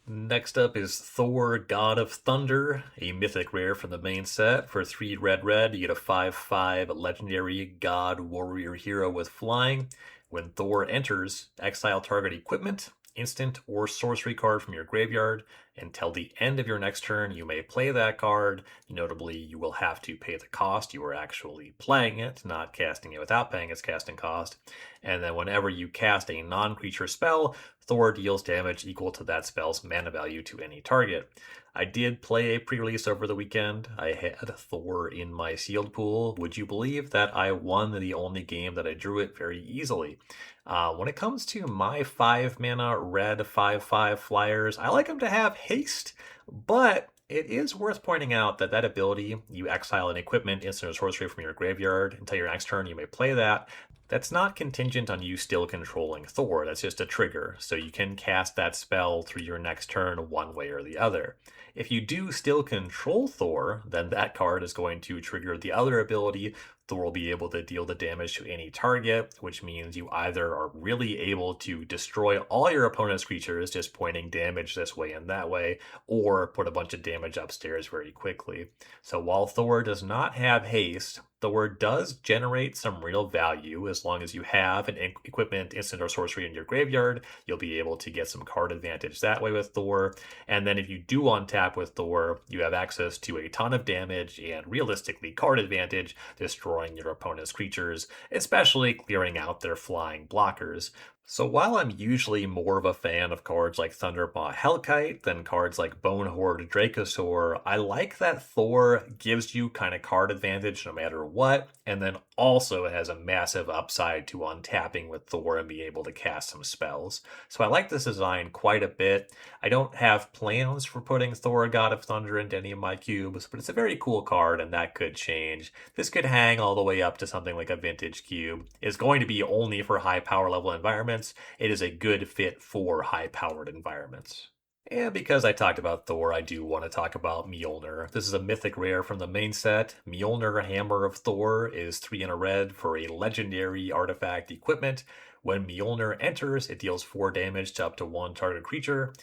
Next up is Thor, God of Thunder, a mythic rare from the main set. For 3 red, you get a 5/5 legendary god warrior hero with flying. When Thor enters, exile target equipment, instant, or sorcery card from your graveyard. Until the end of your next turn, you may play that card. Notably, you will have to pay the cost. You are actually playing it, not casting it without paying its casting cost. And then whenever you cast a non-creature spell, Thor deals damage equal to that spell's mana value to any target. I did play a pre-release over the weekend. I had Thor in my sealed pool. Would you believe that I won the only game that I drew it very easily? When it comes to my 5 mana red 5/5 flyers, I like them to have haste, but it is worth pointing out that that ability, you exile an equipment, instant, or sorcery from your graveyard until your next turn, you may play that. That's not contingent on you still controlling Thor. That's just a trigger, so you can cast that spell through your next turn one way or the other. If you do still control Thor, then that card is going to trigger the other ability. Thor will be able to deal the damage to any target, which means you either are really able to destroy all your opponent's creatures, just pointing damage this way and that way, or put a bunch of damage upstairs very quickly. So while Thor does not have haste, Thor does generate some real value. As long as you have an equipment, instant, or sorcery in your graveyard, you'll be able to get some card advantage that way with Thor. And then if you do untap with Thor, you have access to a ton of damage and realistically card advantage, destroying your opponent's creatures, especially clearing out their flying blockers. So while I'm usually more of a fan of cards like Thundermaw Hellkite than cards like Bonehorde Dracosaur, I like that Thor gives you kind of card advantage no matter what, and then also has a massive upside to untapping with Thor and being able to cast some spells. So I like this design quite a bit. I don't have plans for putting Thor God of Thunder into any of my cubes, but it's a very cool card and that could change. This could hang all the way up to something like a vintage cube. It's going to be only for high power level environments. It is a good fit for high powered environments. And because I talked about Thor, I do want to talk about Mjolnir. This is a mythic rare from the main set. Mjolnir Hammer of Thor is 3 in a red for a legendary artifact equipment. When Mjolnir enters, it deals 4 damage to up to 1 target creature.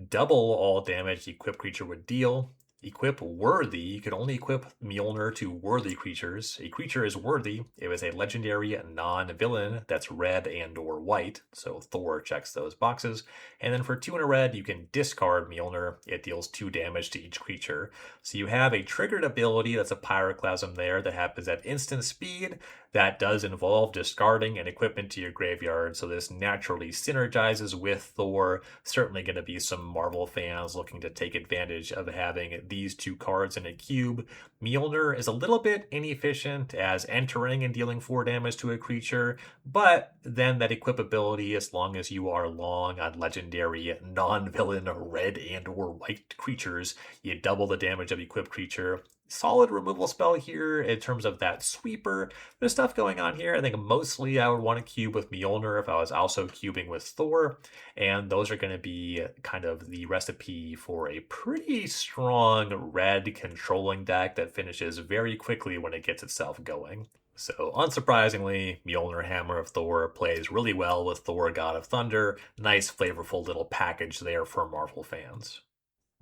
Double all damage the equipped creature would deal. Equip worthy. You can only equip Mjolnir to worthy creatures. A creature is worthy. It was a legendary non-villain that's red and or white. So Thor checks those boxes. And then for 2 in a red, you can discard Mjolnir. It deals 2 damage to each creature. So you have a triggered ability that's a pyroclasm there that happens at instant speed. That does involve discarding an equipment to your graveyard, so this naturally synergizes with Thor. Certainly going to be some Marvel fans looking to take advantage of having these 2 cards in a cube. Mjolnir is a little bit inefficient as entering and dealing 4 damage to a creature, but then that equip ability, as long as you are long on legendary non-villain red and or white creatures, you double the damage of equipped creature. Solid removal spell here in terms of that sweeper. There's stuff going on here. I think mostly I would want to cube with Mjolnir if I was also cubing with Thor. And those are going to be kind of the recipe for a pretty strong red controlling deck that finishes very quickly when it gets itself going. So, unsurprisingly, Mjolnir Hammer of Thor plays really well with Thor God of Thunder. Nice, flavorful little package there for Marvel fans.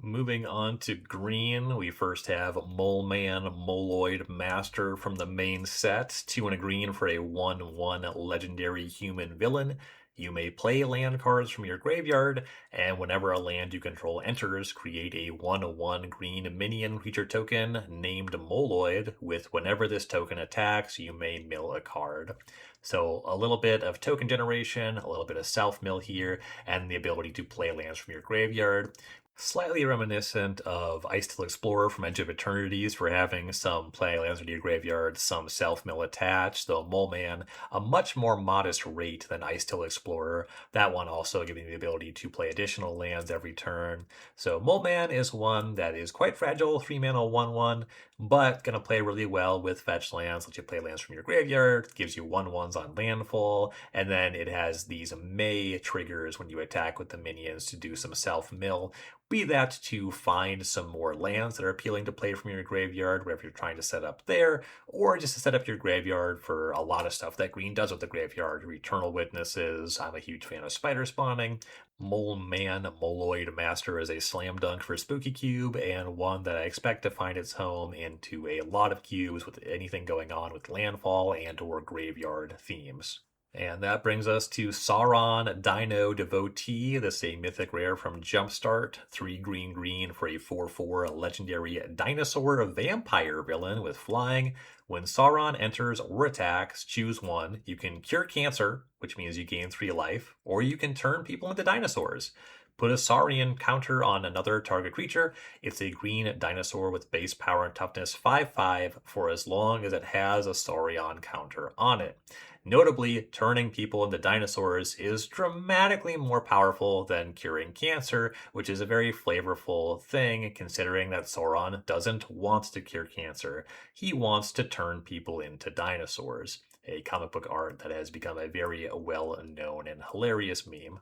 Moving on to green, we first have Mole Man Moloid Master from the main set. 2 and a green for a 1/1 legendary human villain. You may play land cards from your graveyard, and whenever a land you control enters, create a 1/1 green minion creature token named Moloid, with whenever this token attacks, you may mill a card. So a little bit of token generation, a little bit of self-mill here, and the ability to play lands from your graveyard. Slightly reminiscent of Ice-Till Explorer from Edge of Eternities for having some play lands into your graveyard, some self-mill attached, though Mole Man, a much more modest rate than Ice-Till Explorer. That one also giving the ability to play additional lands every turn. So Mole Man is one that is quite fragile, 3 mana 1/1, but gonna play really well with fetch lands, let you play lands from your graveyard, gives you 1/1s on landfall, and then it has these May triggers when you attack with the minions to do some self-mill. Be that to find some more lands that are appealing to play from your graveyard, wherever you're trying to set up there, or just to set up your graveyard for a lot of stuff that green does with the graveyard. Your Eternal Witnesses, I'm a huge fan of spider spawning. Mole Man Moloid Master is a slam dunk for Spooky Cube, and one that I expect to find its home into a lot of cubes with anything going on with landfall and or graveyard themes. And that brings us to Sauron Dino Devotee. This is a mythic rare from Jumpstart. 3 green green for a 4/4 legendary dinosaur vampire villain with flying. When Sauron enters or attacks, choose one. You can cure cancer, which means you gain 3 life, or you can turn people into dinosaurs. Put a Saurian counter on another target creature. It's a green dinosaur with base power and toughness 5/5 for as long as it has a Saurian counter on it. Notably, turning people into dinosaurs is dramatically more powerful than curing cancer, which is a very flavorful thing considering that Sauron doesn't want to cure cancer. He wants to turn people into dinosaurs, a comic book art that has become a very well-known and hilarious meme.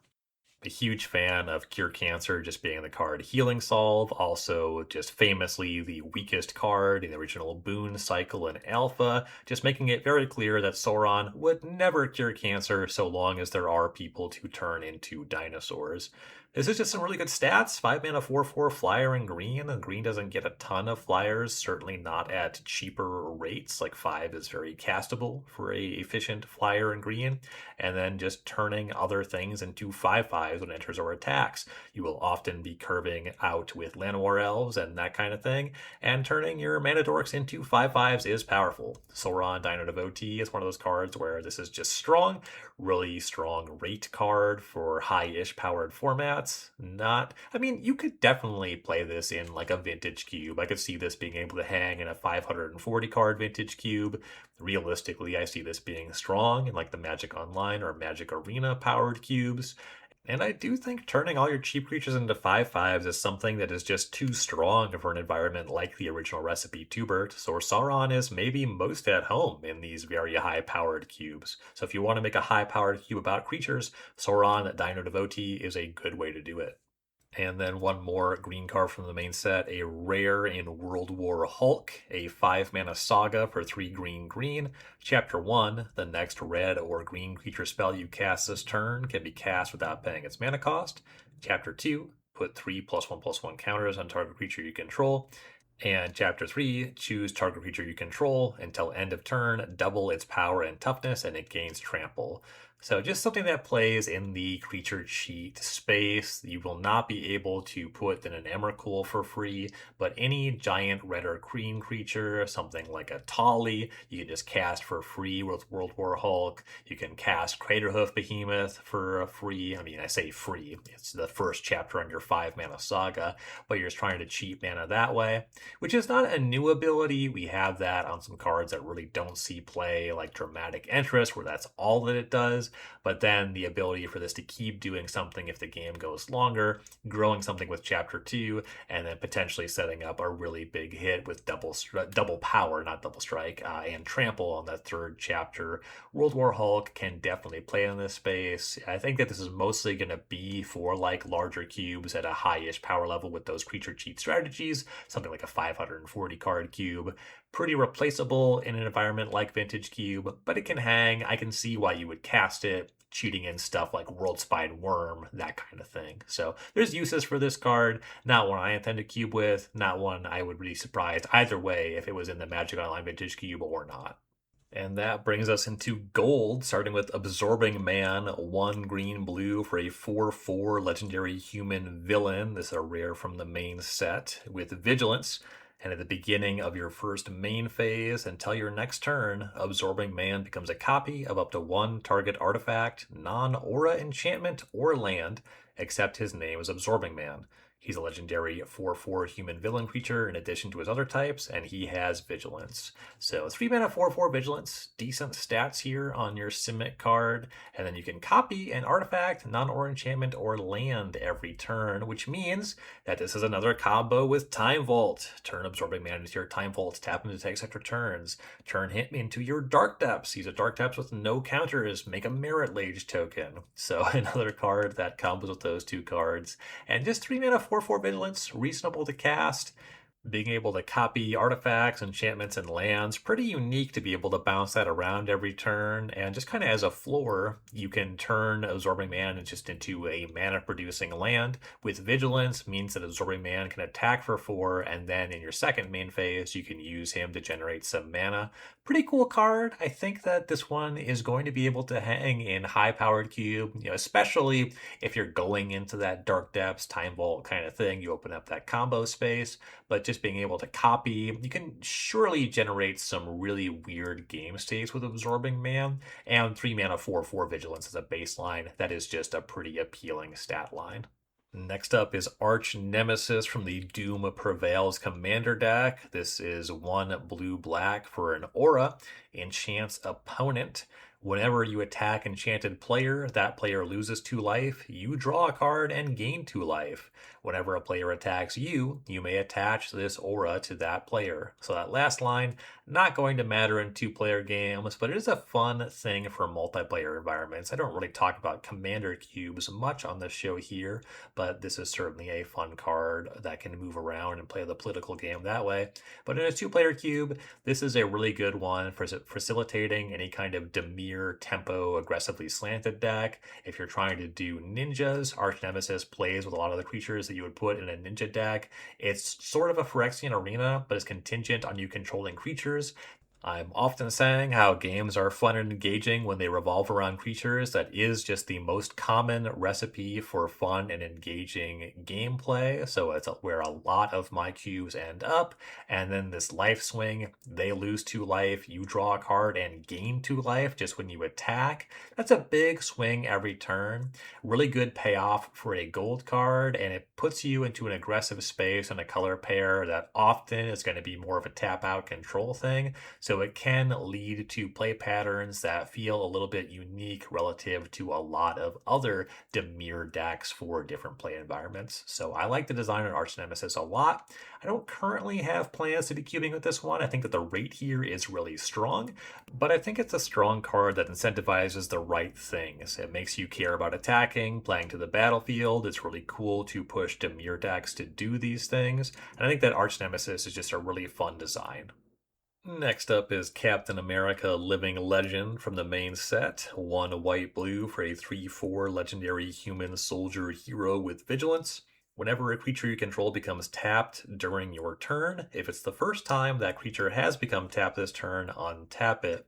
A huge fan of Cure Cancer just being the card Healing Solve, also just famously the weakest card in the original Boon cycle in Alpha, just making it very clear that Sauron would never cure cancer so long as there are people to turn into dinosaurs. This is just some really good stats. 5 mana 4/4 flyer in green, and green doesn't get a ton of flyers, certainly not at cheaper rates. Like 5 is very castable for a efficient flyer in green. And then just turning other things into 5/5 5/5s when it enters or attacks. You will often be curving out with Llanowar Elves and that kind of thing, and turning your mana dorks into 5/5s is powerful. Sauron Dino Devotee is one of those cards where this is just strong, really strong rate card for high-ish powered formats. Not, I mean, you could definitely play this in like a vintage cube. I could see this being able to hang in a 540 card vintage cube. Realistically, I see this being strong in like the Magic Online or Magic Arena powered cubes. And I do think turning all your cheap creatures into 5/5s is something that is just too strong for an environment like the original recipe Tubert, so Sauron is maybe most at home in these very high-powered cubes. So if you want to make a high-powered cube about creatures, Sauron Dino Devotee is a good way to do it. And then one more green card from the main set, a rare in World War Hulk, a 5-mana saga for 3 green. Chapter 1, the next red or green creature spell you cast this turn can be cast without paying its mana cost. Chapter 2, put 3+1/+1 counters on target creature you control. And Chapter 3, choose target creature you control until end of turn, double its power and toughness, and it gains trample. So just something that plays in the creature cheat space. You will not be able to put in an Emrakul for free, but any giant red or green creature, something like a Tali, you can just cast for free with World War Hulk. You can cast Craterhoof Behemoth for free. I mean, I say free. It's the first chapter on your 5-mana saga, but you're just trying to cheat mana that way, which is not a new ability. We have that on some cards that really don't see play, like Dramatic Interest, where that's all that it does. But then the ability for this to keep doing something if the game goes longer, growing something with Chapter 2, and then potentially setting up a really big hit with double power, not double strike, and trample on that third chapter. World War Hulk can definitely play in this space. I think that this is mostly going to be for like larger cubes at a high-ish power level with those creature cheat strategies, something like a 540 card cube. Pretty replaceable in an environment like Vintage Cube, but it can hang. I can see why you would cast it, cheating in stuff like World Spine Worm, that kind of thing. So there's uses for this card. Not one I intend to cube with, not one I would be surprised either way if it was in the Magic Online Vintage Cube or not. And that brings us into gold, starting with Absorbing Man, 1 green/blue for a 4/4 legendary human villain. This is a rare from the main set with Vigilance. And at the beginning of your first main phase until your next turn, Absorbing Man becomes a copy of up to 1 target artifact, non-aura enchantment, or land, except his name is Absorbing Man. He's a legendary 4/4 human villain creature in addition to his other types, and he has Vigilance. So 3 mana 4/4 Vigilance, decent stats here on your Simic card, and then you can copy an artifact, non-aura enchantment, or land every turn, which means that this is another combo with Time Vault. Turn Absorbing Man into your Time Vault, tap him to take extra turns. Turn him into your Dark Depths. He's a Dark Depths with no counters. Make a Merit Lage token. So another card that combos with those 2 cards. And just 3 mana 4/4 Vigilance, reasonable to cast. Being able to copy artifacts, enchantments, and lands, pretty unique to be able to bounce that around every turn. And just kind of as a floor, you can turn Absorbing Man just into a mana-producing land. With Vigilance, means that Absorbing Man can attack for 4, and then in your second main phase, you can use him to generate some mana. Pretty cool card. I think that this one is going to be able to hang in high-powered cube, especially if you're going into that Dark Depths, Time Vault kind of thing. You open up that combo space, but just being able to copy, you can surely generate some really weird game states with Absorbing Man, and 3 mana 4/4 Vigilance as a baseline. That is just a pretty appealing stat line. Next up is Arch Nemesis from the Doom Prevails Commander deck. This is 1 blue/black for an aura. Enchants opponent. Whenever you attack enchanted player, that player loses 2 life. You draw a card and gain 2 life. Whenever a player attacks you, you may attach this aura to that player. So that last line, not going to matter in 2-player games, but it is a fun thing for multiplayer environments. I don't really talk about commander cubes much on this show here, but this is certainly a fun card that can move around and play the political game that way. But in a 2-player cube, this is a really good one for facilitating any kind of Dimir tempo aggressively slanted deck. If you're trying to do ninjas, Arch Nemesis plays with a lot of the creatures that you would put in a ninja deck. It's sort of a Phyrexian arena, but it's contingent on you controlling creatures. I'm often saying how games are fun and engaging when they revolve around creatures. That is just the most common recipe for fun and engaging gameplay. So it's where a lot of my cubes end up. And then this life swing, they lose 2 life, you draw a card and gain 2 life just when you attack. That's a big swing every turn. Really good payoff for a gold card, and it puts you into an aggressive space and a color pair that often is going to be more of a tap out control thing. So it can lead to play patterns that feel a little bit unique relative to a lot of other Demir decks for different play environments. So I like the design of Arch Nemesis a lot. I don't currently have plans to be cubing with this one. I think that the rate here is really strong, but I think it's a strong card that incentivizes the right things. It makes you care about attacking, playing to the battlefield. It's really cool to push Demir decks to do these things. And I think that Arch Nemesis is just a really fun design. Next up is Captain America Living Legend from the main set. 1 white blue for a 3/4 legendary human soldier hero with vigilance. Whenever a creature you control becomes tapped during your turn, if it's the first time that creature has become tapped this turn, untap it.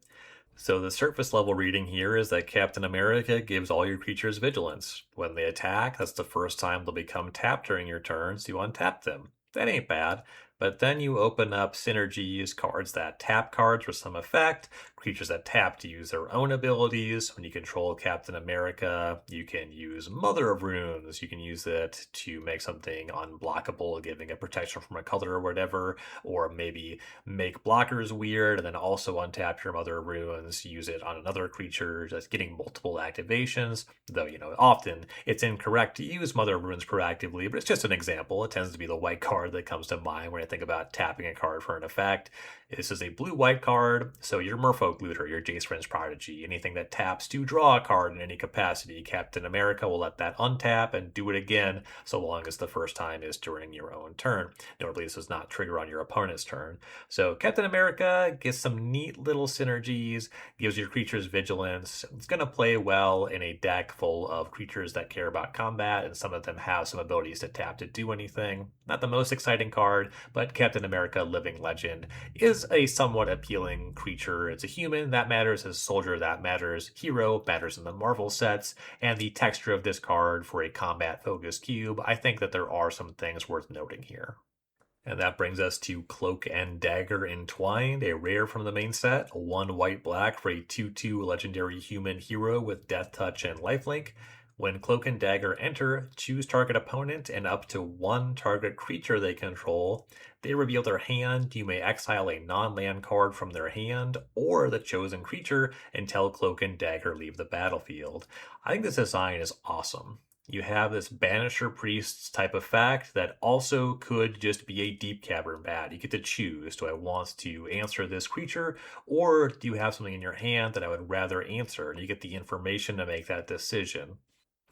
So the surface level reading here is that Captain America gives all your creatures vigilance. When they attack, that's the first time they'll become tapped during your turn, so you untap them. That ain't bad. But then you open up synergies, cards that tap cards for some effect, creatures that tap to use their own abilities. When you control Captain America, you can use Mother of Runes. You can use it to make something unblockable, giving a protection from a color or whatever, or maybe make blockers weird and then also untap your Mother of Runes, use it on another creature, just getting multiple activations. Though, often it's incorrect to use Mother of Runes proactively, but it's just an example. It tends to be the white card that comes to mind when I think about tapping a card for an effect. This is a blue-white card, so your Merfolk Looter, your Jace Vryn's Prodigy, anything that taps to draw a card in any capacity, Captain America will let that untap and do it again, so long as the first time is during your own turn. Notably, this does not trigger on your opponent's turn. So Captain America gets some neat little synergies, gives your creatures vigilance. It's going to play well in a deck full of creatures that care about combat, and some of them have some abilities to tap to do anything. Not the most exciting card, but Captain America Living Legend is a somewhat appealing creature. It's a human, that matters. As a soldier, that matters. Hero matters in the Marvel sets. And the texture of this card for a combat-focused cube, I think that there are some things worth noting here. And that brings us to Cloak and Dagger Entwined, a rare from the main set. 1 white-black for a 2/2 legendary human hero with Death Touch and Lifelink. When Cloak and Dagger enter, choose target opponent and up to one target creature they control. They reveal their hand. You may exile a non-land card from their hand or the chosen creature until Cloak and Dagger leave the battlefield. I think this design is awesome. You have this Banisher Priests type effect that also could just be a Deep Cavern bat. You get to choose, do I want to answer this creature, or do you have something in your hand that I would rather answer? And you get the information to make that decision.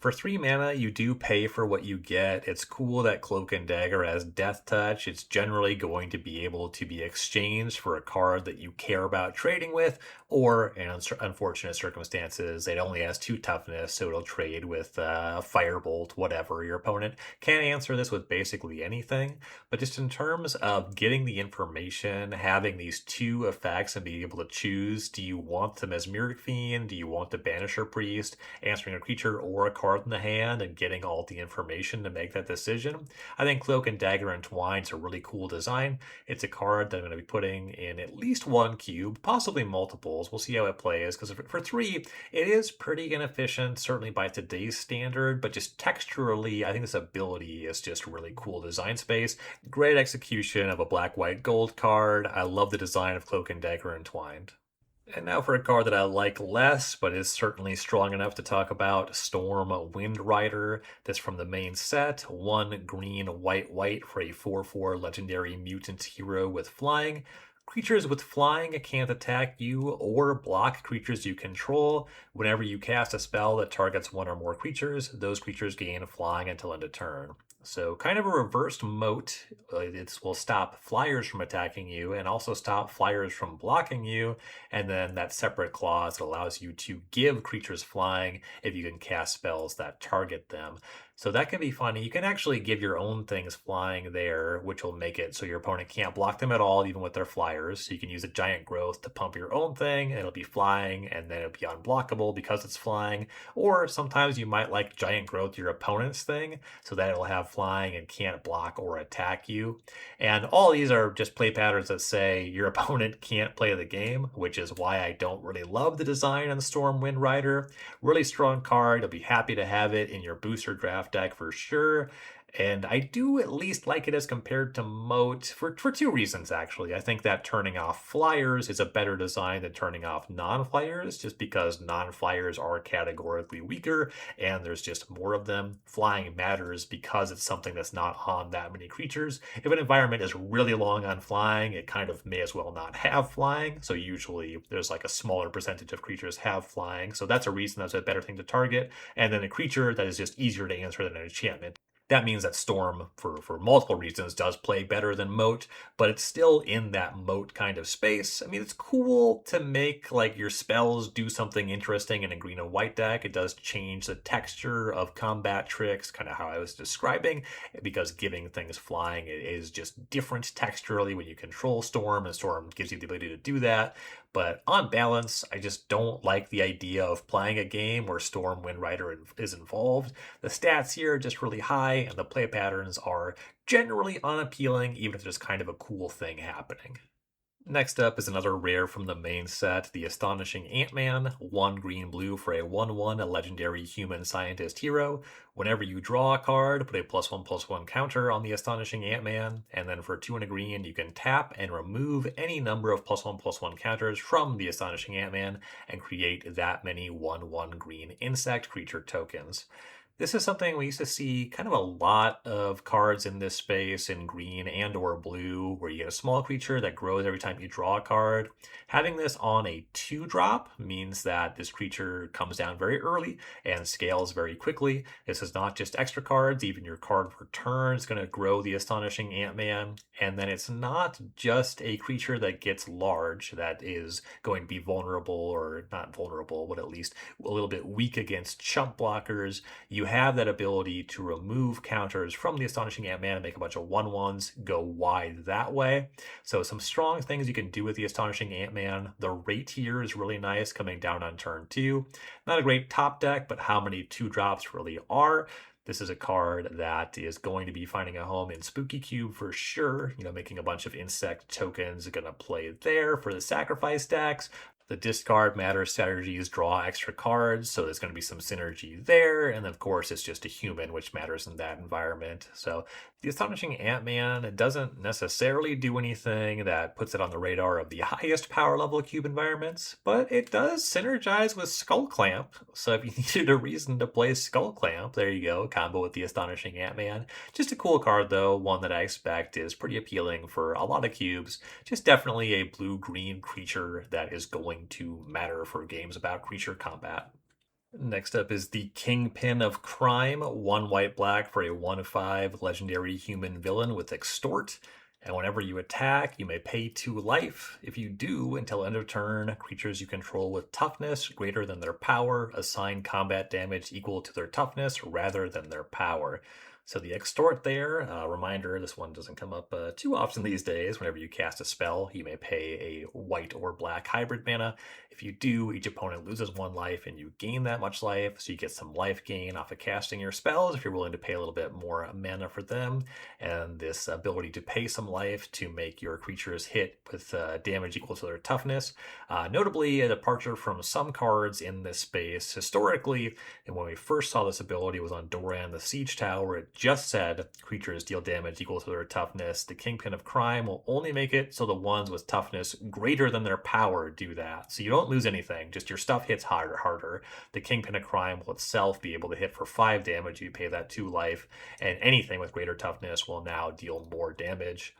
For 3 mana, you do pay for what you get. It's cool that Cloak and Dagger has Death Touch. It's generally going to be able to be exchanged for a card that you care about trading with, or in unfortunate circumstances, it only has 2 toughness, so it'll trade with Firebolt, whatever. Your opponent can answer this with basically anything, but just in terms of getting the information, having these 2 effects and being able to choose, do you want the Mesmeric Fiend, do you want the Banisher Priest, answering a creature or a card in the hand and getting all the information to make that decision. I think Cloak and Dagger Entwined is a really cool design. It's a card that I'm going to be putting in at least one cube, possibly multiples. We'll see how it plays, because for 3, it is pretty inefficient, certainly by today's standard, but just texturally, I think this ability is just really cool design space. Great execution of a black-white gold card. I love the design of Cloak and Dagger Entwined. And now for a card that I like less, but is certainly strong enough to talk about, Storm Windrider. This from the main set. 1 green, white for a 4/4 legendary mutant hero with flying. Creatures with flying can't attack you or block creatures you control. Whenever you cast a spell that targets one or more creatures, those creatures gain flying until end of turn. So kind of a reversed moat. It will stop flyers from attacking you and also stop flyers from blocking you. And then that separate clause that allows you to give creatures flying if you can cast spells that target them. So that can be funny. You can actually give your own things flying there, which will make it so your opponent can't block them at all, even with their flyers. flyers. So you can use a giant growth to pump your own thing, and it'll be flying, and then it'll be unblockable because it's flying. Or sometimes you might like giant growth your opponent's thing, so that it'll have flying and can't block or attack you. And all these are just play patterns that say your opponent can't play the game, which is why I don't really love the design on Stormwind Rider. Really strong card. You'll be happy to have it in your booster draft deck for sure. And I do at least like it as compared to Moat for two reasons, actually. I think that turning off flyers is a better design than turning off non-flyers, just because non-flyers are categorically weaker and there's just more of them. Flying matters because it's something that's not on that many creatures. If an environment is really long on flying, it kind of may as well not have flying. So usually there's like a smaller percentage of creatures have flying. So that's a reason that's a better thing to target. And then a creature that is just easier to answer than an enchantment. That means that Storm, for multiple reasons, does play better than Moat, but it's still in that Moat kind of space. I mean, it's cool to make like your spells do something interesting in a green and white deck. It does change the texture of combat tricks, kind of how I was describing, because giving things flying is just different texturally when you control Storm, and Storm gives you the ability to do that. But on balance, I just don't like the idea of playing a game where Stormwind Rider is involved. The stats here are just really high, and the play patterns are generally unappealing, even if there's kind of a cool thing happening. Next up is another rare from the main set, the Astonishing Ant-Man, 1 green-blue for a 1/1, a legendary human scientist hero. Whenever you draw a card, put a +1/+1 counter on the Astonishing Ant-Man, and then for 2 and a green, you can tap and remove any number of +1/+1 counters from the Astonishing Ant-Man and create that many 1/1 green insect creature tokens. This is something we used to see kind of a lot of cards in this space in green and or blue, where you get a small creature that grows every time you draw a card. Having this on a 2-drop means that this creature comes down very early and scales very quickly. This is not just extra cards, even your card for turn is going to grow the Astonishing Ant-Man. And then it's not just a creature that gets large that is going to be vulnerable, or not vulnerable, but at least a little bit weak against chump blockers. You have that ability to remove counters from the Astonishing Ant-Man and make a bunch of 1/1s go wide that way. So some strong things you can do with the Astonishing Ant-Man. The rate here is really nice coming down on turn 2. Not a great top deck, but how many 2-drops really are. This is a card that is going to be finding a home in Spooky Cube for sure. You know, making a bunch of insect tokens are going to play there for the sacrifice decks. The discard matter strategies draw extra cards, so there's going to be some synergy there. And of course, it's just a human, which matters in that environment. So the Astonishing Ant-Man doesn't necessarily do anything that puts it on the radar of the highest power level cube environments, but it does synergize with Skull Clamp. So if you needed a reason to play Skull Clamp, there you go, combo with the Astonishing Ant-Man. Just a cool card though, one that I expect is pretty appealing for a lot of cubes. Just definitely a blue-green creature that is going to matter for games about creature combat. Next up is the Kingpin of Crime, 1 white-black for a 1/5 legendary human villain with Extort. And whenever you attack, you may pay 2 life. If you do, until end of turn, creatures you control with toughness greater than their power assign combat damage equal to their toughness rather than their power. So the Extort there, reminder, this one doesn't come up too often these days. Whenever you cast a spell, you may pay a white or black hybrid mana. If you do, each opponent loses 1 life and you gain that much life, so you get some life gain off of casting your spells if you're willing to pay a little bit more mana for them. And this ability to pay some life to make your creatures hit with damage equal to their toughness. Notably, a departure from some cards in this space historically, and when we first saw this ability was on Doran the Siege Tower. It just said creatures deal damage equal to their toughness. The Kingpin of Crime will only make it so the ones with toughness greater than their power do that. So you don't lose anything, just your stuff hits harder. The Kingpin of Crime will itself be able to hit for 5 damage. You pay that 2 life, and anything with greater toughness will now deal more damage.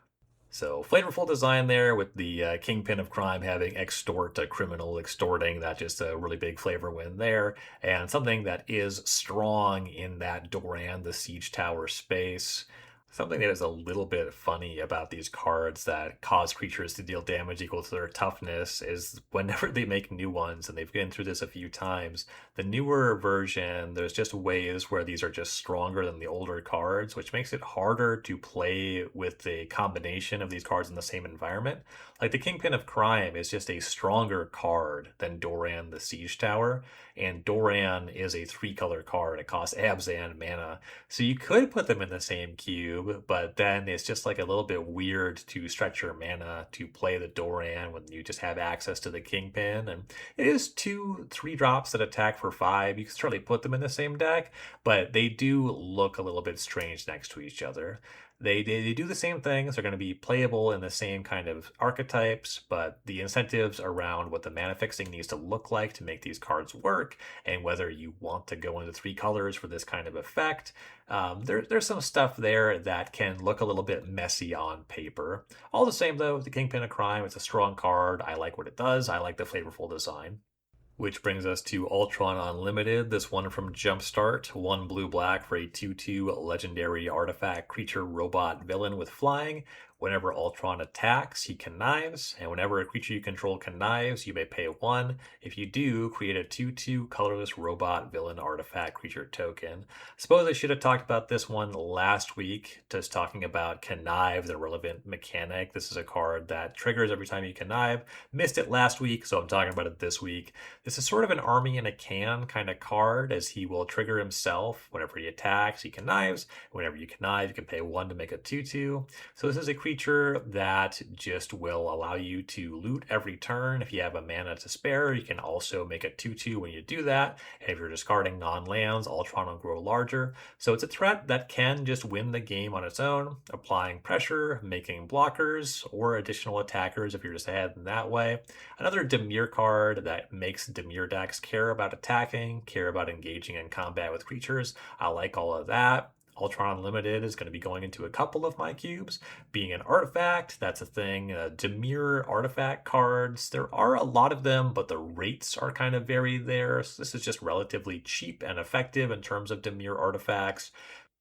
So flavorful design there with the Kingpin of Crime having extort, a criminal extorting. That's just a really big flavor win there. And something that is strong in that Doran the Siege Tower space. Something that is a little bit funny about these cards that cause creatures to deal damage equal to their toughness is whenever they make new ones, and they've been through this a few times, the newer version, there's just ways where these are just stronger than the older cards, which makes it harder to play with the combination of these cards in the same environment. Like the Kingpin of Crime is just a stronger card than Doran the Siege Tower, and Doran is a three-color card. It costs abs and mana. So you could put them in the same cube, but then it's just like a little bit weird to stretch your mana to play the Doran when you just have access to the Kingpin. And it is two, three drops that attack for five. You can certainly put them in the same deck, but they do look a little bit strange next to each other. They do the same things. They're going to be playable in the same kind of archetypes, but the incentives around what the mana fixing needs to look like to make these cards work, and whether you want to go into three colors for this kind of effect, there's some stuff there that can look a little bit messy on paper. All the same, though, the Kingpin of Crime, it's a strong card. I like what it does. I like the flavorful design. Which brings us to Ultron Unlimited, this one from Jumpstart. One blue black for a 2/2 legendary artifact creature robot villain with flying. Whenever Ultron attacks, he connives, and whenever a creature you control connives, you may pay one. If you do, create a 2/2 colorless robot villain artifact creature token. Suppose I should have talked about this one last week, just talking about connive, the relevant mechanic. This is a card that triggers every time you connive. Missed it last week, so I'm talking about it this week. This is sort of an army in a can kind of card, as he will trigger himself whenever he attacks, he connives. Whenever you connive, you can pay one to make a 2/2. So this is a creature that just will allow you to loot every turn. If you have a mana to spare, you can also make a 2/2 when you do that. And if you're discarding non-lands, Ultron will grow larger. So it's a threat that can just win the game on its own, applying pressure, making blockers, or additional attackers if you're just ahead in that way. Another Dimir card that makes Dimir decks care about attacking, care about engaging in combat with creatures. I like all of that. Ultron Unlimited is going to be going into a couple of my cubes. Being an artifact, that's a thing. Dimir artifact cards, there are a lot of them, but the rates are kind of varied there. So this is just relatively cheap and effective in terms of Dimir artifacts.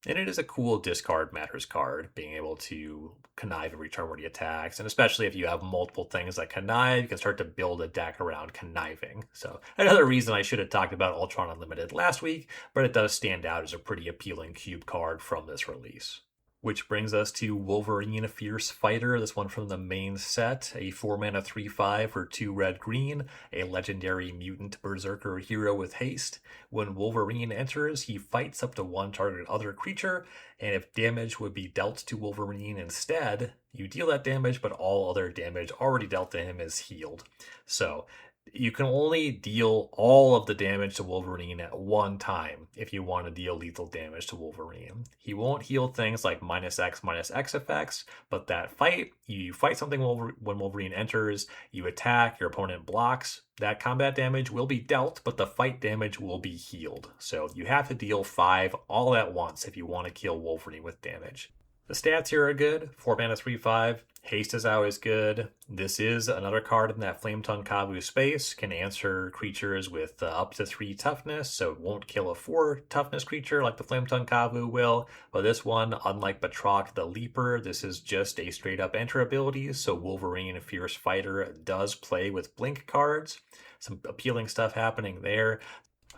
And it is a cool discard matters card, being able to connive every turn when he attacks. And especially if you have multiple things that connive, you can start to build a deck around conniving. So another reason I should have talked about Ultron Unlimited last week, but it does stand out as a pretty appealing cube card from this release. Which brings us to Wolverine Fierce Fighter, this one from the main set, a 4-mana 3/5 for 2 red green, a legendary mutant berserker hero with haste. When Wolverine enters, he fights up to one target other creature, and if damage would be dealt to Wolverine instead, you deal that damage, but all other damage already dealt to him is healed. So you can only deal all of the damage to Wolverine at one time if you want to deal lethal damage to Wolverine. He won't heal things like -X effects, but that fight, you fight something when Wolverine enters, you attack, your opponent blocks, that combat damage will be dealt, but the fight damage will be healed. So you have to deal 5 all at once if you want to kill Wolverine with damage. The stats here are good. 4-mana 3/5. Haste is always good. This is another card in that Flame Tongue Kavu space. Can answer creatures with up to 3 toughness, so it won't kill a 4 toughness creature like the Flame Tongue Kavu will. But this one, unlike Batroc the Leaper, this is just a straight up enter ability, so Wolverine Fierce Fighter does play with blink cards. Some appealing stuff happening there.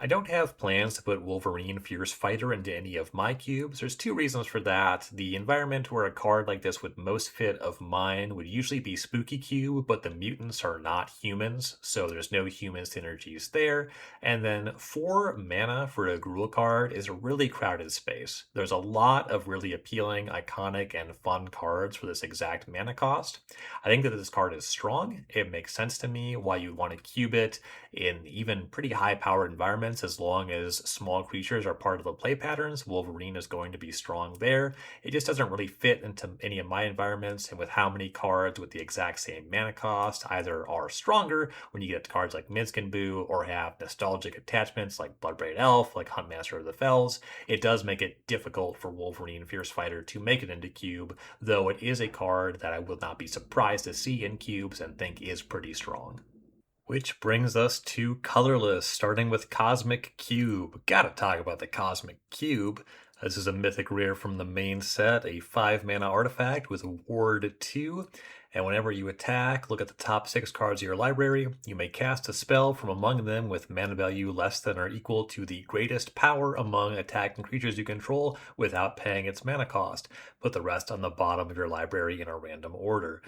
I don't have plans to put Wolverine Fierce Fighter into any of my cubes. There's 2 reasons for that. The environment where a card like this would most fit of mine would usually be Spooky Cube, but the mutants are not humans, so there's no human synergies there. And then 4 mana for a Gruul card is a really crowded space. There's a lot of really appealing, iconic, and fun cards for this exact mana cost. I think that this card is strong. It makes sense to me why you want to cube it in even pretty high-powered environments. As long as small creatures are part of the play patterns, Wolverine is going to be strong there. It just doesn't really fit into any of my environments, and with how many cards with the exact same mana cost either are stronger when you get cards like Minsc Boo or have nostalgic attachments like Bloodbraid Elf, like Huntmaster of the Fells, it does make it difficult for Wolverine Fierce Fighter to make it into cube, though it is a card that I will not be surprised to see in cubes and think is pretty strong. Which brings us to colorless, starting with Cosmic Cube. Gotta talk about the Cosmic Cube. This is a mythic rare from the main set, a 5 mana artifact with Ward 2. And whenever you attack, look at the top 6 cards of your library. You may cast a spell from among them with mana value less than or equal to the greatest power among attacking creatures you control without paying its mana cost. Put the rest on the bottom of your library in a random order.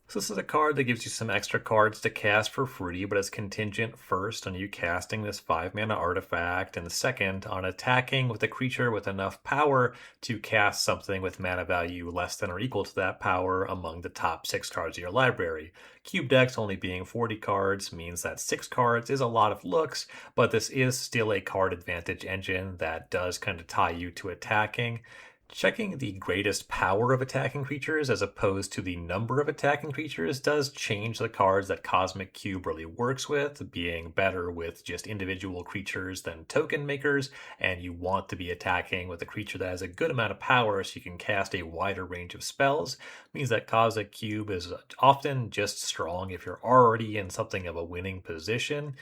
So this is a card that gives you some extra cards to cast for free, but it's contingent first on you casting this 5 mana artifact, and second on attacking with a creature with enough power to cast something with mana value less than or equal to that power among the top 6 cards of your library. Cube decks only being 40 cards means that 6 cards is a lot of looks, but this is still a card advantage engine that does kind of tie you to attacking. Checking the greatest power of attacking creatures as opposed to the number of attacking creatures does change the cards that Cosmic Cube really works with, being better with just individual creatures than token makers, and you want to be attacking with a creature that has a good amount of power so you can cast a wider range of spells. It means that Cosmic Cube is often just strong if you're already in something of a winning position.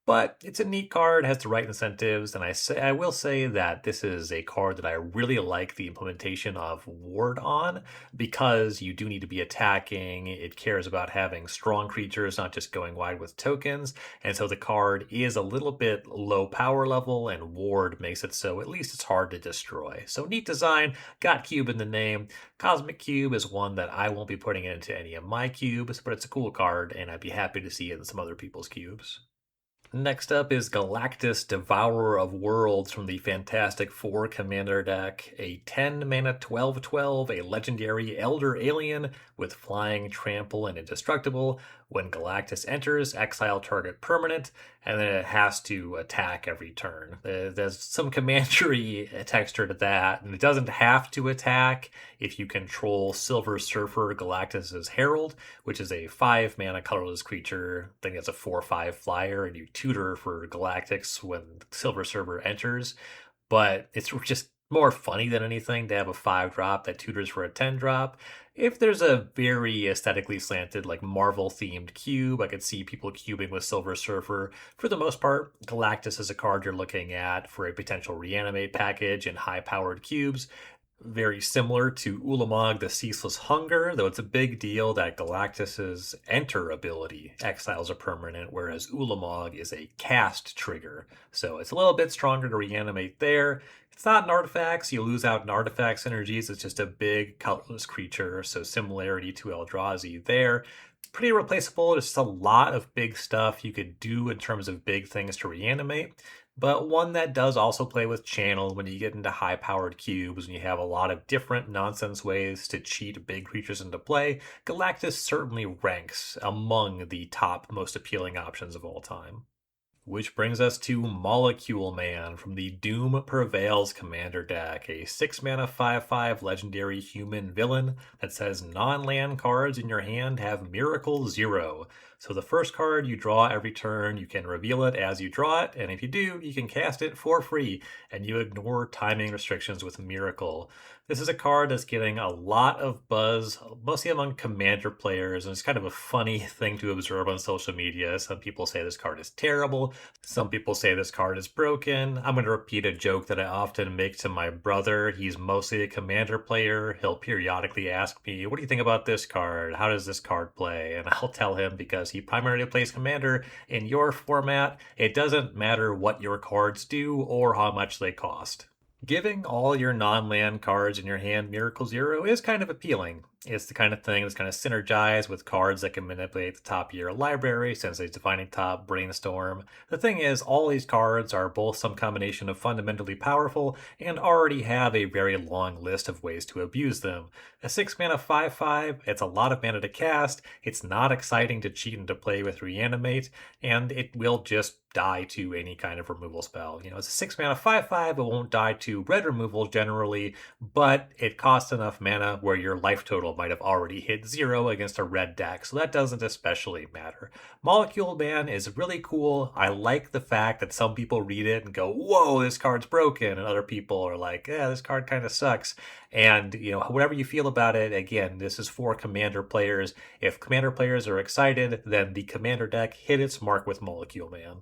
But it's a neat card, has the right incentives, and I will say that this is a card that I really like the implementation of Ward on, because you do need to be attacking. It cares about having strong creatures, not just going wide with tokens, and so the card is a little bit low power level, and Ward makes it so at least it's hard to destroy. So neat design, got Cube in the name. Cosmic Cube is one that I won't be putting into any of my cubes, but it's a cool card, and I'd be happy to see it in some other people's cubes. Next up is Galactus, Devourer of Worlds from the Fantastic Four Commander deck. A 10 mana 12/12, a legendary Elder Alien with flying, trample, and indestructible. When Galactus enters, exile target permanent, and then it has to attack every turn. There's some commandery texture to that, and it doesn't have to attack if you control Silver Surfer, Galactus's Herald, which is a 5 mana colorless creature. I think it's a 4/5 flyer, and you tutor for Galactus when Silver Surfer enters. But it's just more funny than anything to have a 5-drop that tutors for a 10-drop. If there's a very aesthetically slanted, like Marvel-themed cube, I could see people cubing with Silver Surfer. For the most part, Galactus is a card you're looking at for a potential reanimate package in high-powered cubes. Very similar to Ulamog the Ceaseless Hunger, though it's a big deal that Galactus's Enter ability exiles a permanent, whereas Ulamog is a cast trigger. So it's a little bit stronger to reanimate there. It's not an artifact, so you lose out in artifact synergies. It's just a big colorless creature, so similarity to Eldrazi there. Pretty replaceable. There's just a lot of big stuff you could do in terms of big things to reanimate, but one that does also play with channel when you get into high-powered cubes and you have a lot of different nonsense ways to cheat big creatures into play. Galactus certainly ranks among the top most appealing options of all time. Which brings us to Molecule Man from the Doom Prevails Commander deck, a 6 mana 5/5 legendary human villain that says non-land cards in your hand have Miracle 0. So the first card you draw every turn, you can reveal it as you draw it, and if you do, you can cast it for free, and you ignore timing restrictions with Miracle. This is a card that's getting a lot of buzz, mostly among Commander players, and it's kind of a funny thing to observe on social media. Some people say this card is terrible. Some people say this card is broken. I'm going to repeat a joke that I often make to my brother. He's mostly a Commander player. He'll periodically ask me, what do you think about this card? How does this card play? And I'll tell him, because he primarily plays Commander in your format, it doesn't matter what your cards do or how much they cost. Giving all your non-land cards in your hand Miracle 0 is kind of appealing. It's the kind of thing that's kind of synergized with cards that can manipulate the top of your library, Sensei's Defining Top, Brainstorm. The thing is, all these cards are both some combination of fundamentally powerful and already have a very long list of ways to abuse them. A 6 mana 5/5, it's a lot of mana to cast, it's not exciting to cheat into play with Reanimate, and it will just die to any kind of removal spell. It's a 6 mana 5/5, it won't die to red removal generally, but it costs enough mana where your life total might have already hit 0 against a red deck, so that doesn't especially matter. Molecule Man is really cool. I like the fact that some people read it and go, whoa, this card's broken, and other people are like, yeah, this card kind of sucks. And, whatever you feel about it, again, this is for Commander players. If Commander players are excited, then the Commander deck hit its mark with Molecule Man.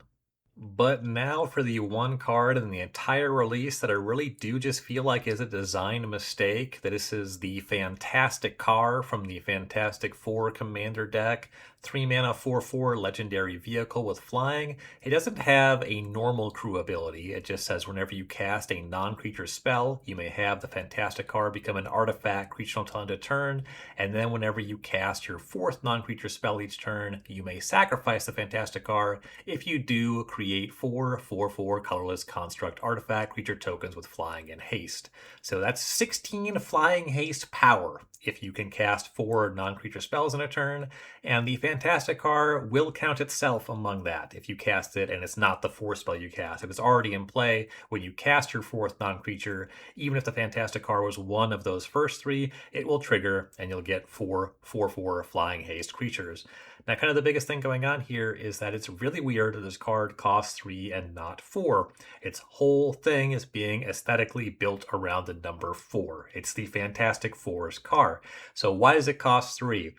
But now for the one card in the entire release that I really do just feel like is a design mistake. This is the Fantastic Car from the Fantastic Four Commander deck. 3 mana 4/4 legendary vehicle with flying. It doesn't have a normal crew ability. It just says whenever you cast a non-creature spell, you may have the Fantastic Car become an artifact creature until end of turn. And then whenever you cast your fourth non-creature spell each turn, you may sacrifice the Fantastic Car. If you do, create 4/4 colorless construct artifact creature tokens with flying and haste. So that's 16 flying haste power if you can cast 4 non-creature spells in a turn, and the Fantastic Car will count itself among that if you cast it and it's not the 4 spell you cast. If it's already in play when you cast your 4th non-creature, even if the Fantastic Car was one of those first 3, it will trigger and you'll get 4/4 flying haste creatures. Now, kind of the biggest thing going on here is that it's really weird that this card costs 3 and not 4. Its whole thing is being aesthetically built around the number 4. It's the Fantastic Four's car. So why does it cost 3?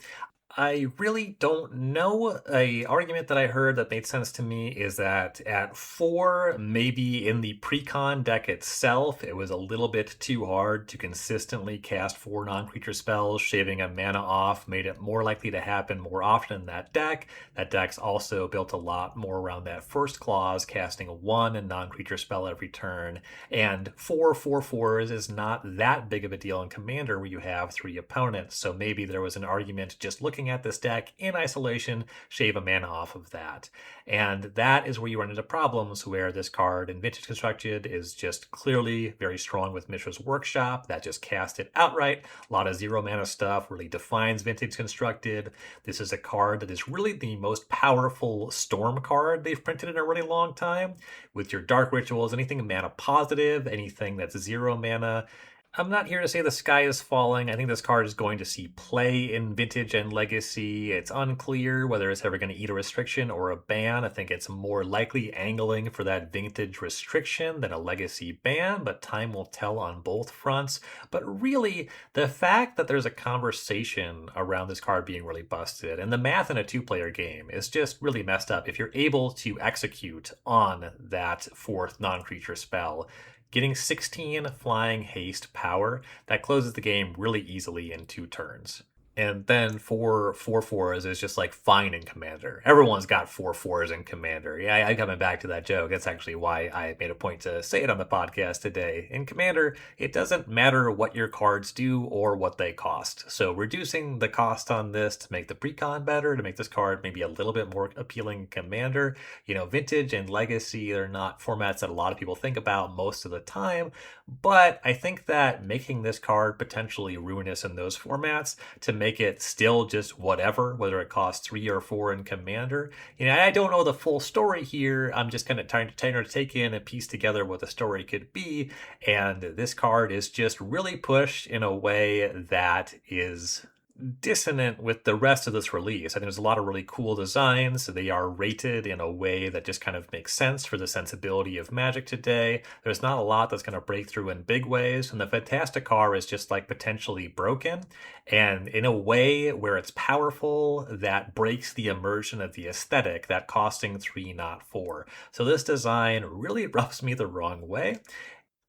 I really don't know. A argument that I heard that made sense to me is that at 4, maybe in the precon deck itself, it was a little bit too hard to consistently cast 4 non-creature spells. Shaving a mana off made it more likely to happen more often in that deck. That deck's also built a lot more around that first clause, casting 1 non-creature spell every turn. And 4/4s is not that big of a deal in Commander where you have 3 opponents. So maybe there was an argument just looking at this deck in isolation, shave a mana off of that. And that is where you run into problems where this card in Vintage Constructed is just clearly very strong with Mishra's Workshop. That just cast it outright. A lot of 0 mana stuff really defines Vintage Constructed. This is a card that is really the most powerful Storm card they've printed in a really long time. With your Dark Rituals, anything mana positive, anything that's 0 mana, I'm not here to say the sky is falling. I think this card is going to see play in Vintage and Legacy. It's unclear whether it's ever going to eat a restriction or a ban. I think it's more likely angling for that Vintage restriction than a Legacy ban, but time will tell on both fronts. But really, the fact that there's a conversation around this card being really busted, and the math in a 2-player game is just really messed up. If you're able to execute on that 4th non-creature spell, getting 16 flying haste power, that closes the game really easily in 2 turns. And then 4/4s is just like fine in Commander. Everyone's got 4/4s in Commander. Yeah, I'm coming back to that joke. That's actually why I made a point to say it on the podcast today. In Commander, it doesn't matter what your cards do or what they cost. So reducing the cost on this to make the precon better, to make this card maybe a little bit more appealing in Commander. Vintage and Legacy are not formats that a lot of people think about most of the time. But I think that making this card potentially ruinous in those formats to make it still just whatever, whether it costs 3 or 4 in Commander. I don't know the full story here. I'm just kind of trying to take in and piece together what the story could be. And this card is just really pushed in a way that is dissonant with the rest of this release. I think there's a lot of really cool designs. They are rated in a way that just kind of makes sense for the sensibility of Magic today. There's not a lot that's going to break through in big ways, and the Fantastic Car is just like potentially broken, and in a way where it's powerful that breaks the immersion of the aesthetic, that costing 3 not 4. So this design really rubs me the wrong way.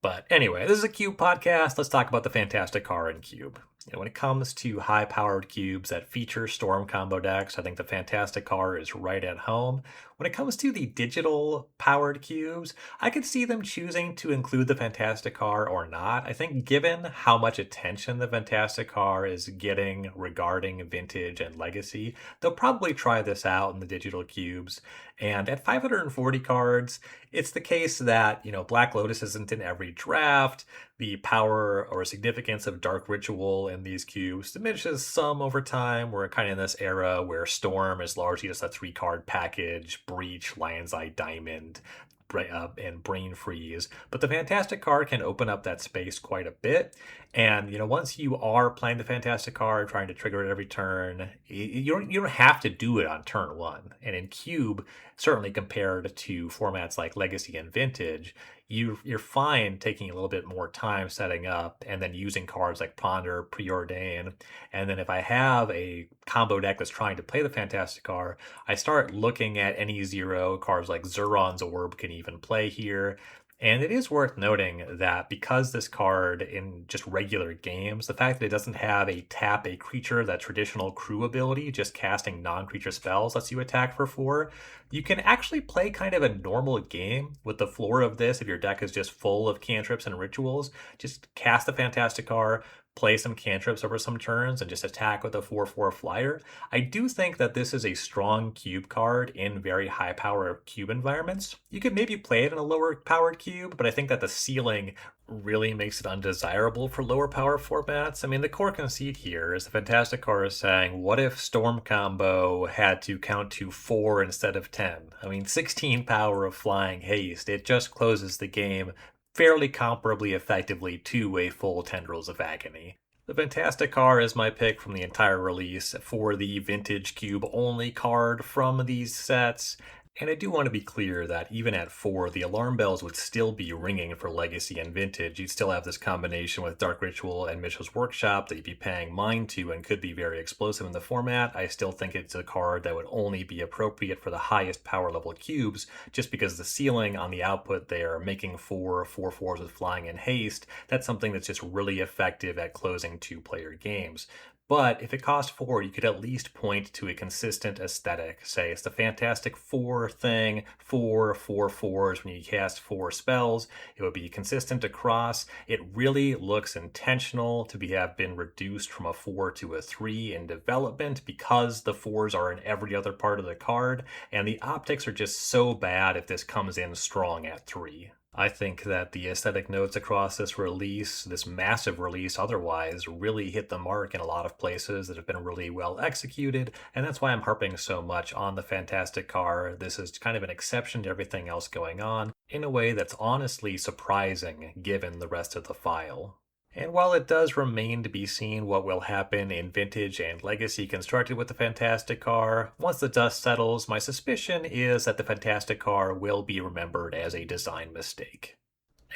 But anyway, this is a Cube podcast. Let's talk about the Fantastic Car in Cube. When it comes to high-powered cubes that feature Storm combo decks, I think the Fantastic Car is right at home. When it comes to the digital-powered cubes, I could see them choosing to include the Fantastic Car or not. I think given how much attention the Fantastic Car is getting regarding Vintage and Legacy, they'll probably try this out in the digital cubes. And at 540 cards, it's the case that, Black Lotus isn't in every draft. The power or significance of Dark Ritual in these cubes diminishes some over time. We're kind of in this era where Storm is largely just a 3-card package, Breach, Lion's Eye Diamond. and brain freeze. But the Fantastic card can open up that space quite a bit. And once you are playing the Fantastic card, trying to trigger it every turn, you don't have to do it on turn one. And in Cube, certainly compared to formats like Legacy and Vintage, you're fine taking a little bit more time setting up and then using cards like Ponder, Preordain. And then if I have a combo deck that's trying to play the Fantastic card, I start looking at any zero cards like Zuron's Orb can even play here. And it is worth noting that because this card in just regular games, the fact that it doesn't have a tap a creature, that traditional crew ability, just casting non-creature spells lets you attack for 4, you can actually play kind of a normal game with the floor of this if your deck is just full of cantrips and rituals. Just cast the Fantastic card, play some cantrips over some turns, and just attack with a 4/4 flyer. I do think that this is a strong cube card in very high power cube environments. You could maybe play it in a lower powered cube, but I think that the ceiling really makes it undesirable for lower power formats. I mean, the core conceit here is the Fantastic card is saying, what if Storm Combo had to count to 4 instead of 10? I mean, 16 power of flying haste, it just closes the game fairly comparably effectively to a full Tendrils of Agony. The Fantastic card is my pick from the entire release for the Vintage Cube only card from these sets. And I do want to be clear that even at 4, the alarm bells would still be ringing for Legacy and Vintage. You'd still have this combination with Dark Ritual and Mitchell's Workshop that you'd be paying mind to and could be very explosive in the format. I still think it's a card that would only be appropriate for the highest power level cubes, just because the ceiling on the output there, making 4/4s with flying and haste, that's something that's just really effective at closing 2-player games. But if it cost 4, you could at least point to a consistent aesthetic. Say it's the Fantastic 4 thing, 4/4/4s when you cast 4 spells. It would be consistent across. It really looks intentional to have been reduced from a 4 to a 3 in development because the 4s are in every other part of the card, and the optics are just so bad if this comes in strong at 3. I think that the aesthetic notes across this release, this massive release otherwise, really hit the mark in a lot of places that have been really well executed, and that's why I'm harping so much on the Fantastic card. This is kind of an exception to everything else going on, in a way that's honestly surprising given the rest of the file. And while it does remain to be seen what will happen in Vintage and Legacy constructed with the Fantastic car, once the dust settles, my suspicion is that the Fantastic car will be remembered as a design mistake.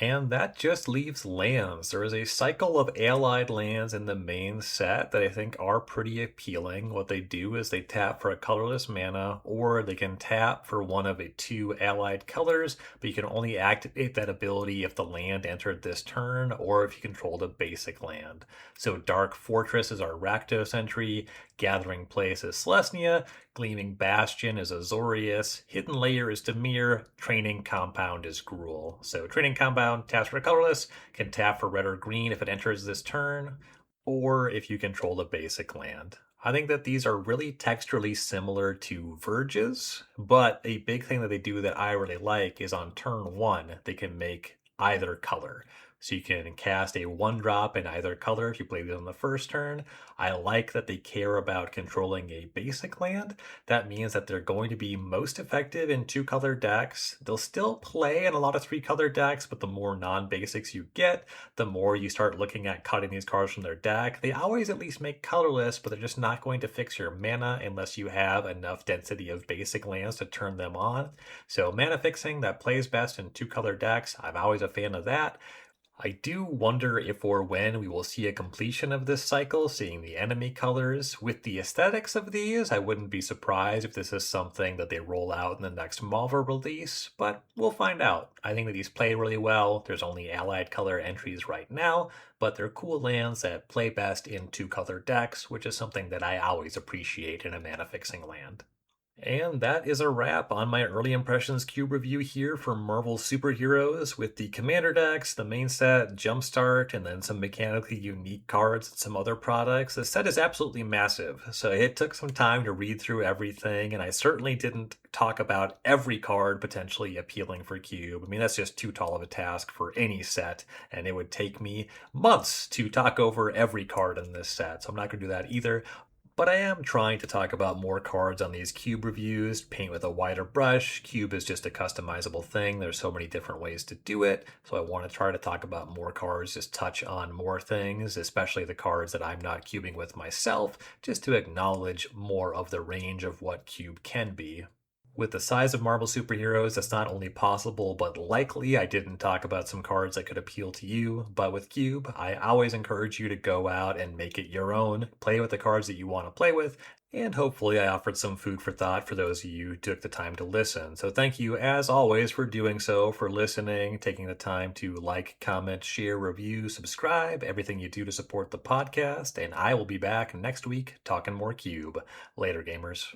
And that just leaves lands. There is a cycle of allied lands in the main set that I think are pretty appealing. What they do is they tap for a colorless mana, or they can tap for one of the 2 allied colors, but you can only activate that ability if the land entered this turn, or if you controlled a basic land. So Dark Fortress is our Rakdos entry, Gathering Place is Selesnya, Gleaming Bastion is Azorius, Hidden Layer is Dimir, Training Compound is Gruul. So Training Compound taps for colorless, can tap for red or green if it enters this turn, or if you control a basic land. I think that these are really texturally similar to Verges, but a big thing that they do that I really like is on turn 1, they can make either color. So you can cast a 1-drop in either color if you played it on the first turn. I like that they care about controlling a basic land. That means that they're going to be most effective in 2-color decks. They'll still play in a lot of 3-color decks, but the more non-basics you get, the more you start looking at cutting these cards from their deck. They always at least make colorless, but they're just not going to fix your mana unless you have enough density of basic lands to turn them on. So mana fixing that plays best in 2-color decks, I'm always a fan of that. I do wonder if or when we will see a completion of this cycle, seeing the enemy colors. With the aesthetics of these, I wouldn't be surprised if this is something that they roll out in the next Malva release, but we'll find out. I think that these play really well. There's only allied color entries right now, but they're cool lands that play best in 2-color decks, which is something that I always appreciate in a mana-fixing land. And that is a wrap on my early impressions cube review here for Marvel Superheroes with the commander decks, the main set, Jumpstart, and then some mechanically unique cards and some other products. The set is absolutely massive, so it took some time to read through everything, and I certainly didn't talk about every card potentially appealing for cube. I mean, that's just too tall of a task for any set, and it would take me months to talk over every card in this set, so I'm not going to do that either. but I am trying to talk about more cards on these cube reviews, paint with a wider brush. Cube is just a customizable thing. There's so many different ways to do it, so I want to try to talk about more cards, just touch on more things, especially the cards that I'm not cubing with myself, just to acknowledge more of the range of what cube can be. With the size of Marvel superheroes, that's not only possible, but likely. I didn't talk about some cards that could appeal to you, but with Cube, I always encourage you to go out and make it your own, play with the cards that you want to play with, and hopefully I offered some food for thought for those of you who took the time to listen. So thank you, as always, for doing so, for listening, taking the time to like, comment, share, review, subscribe, everything you do to support the podcast, and I will be back next week talking more Cube. Later, gamers.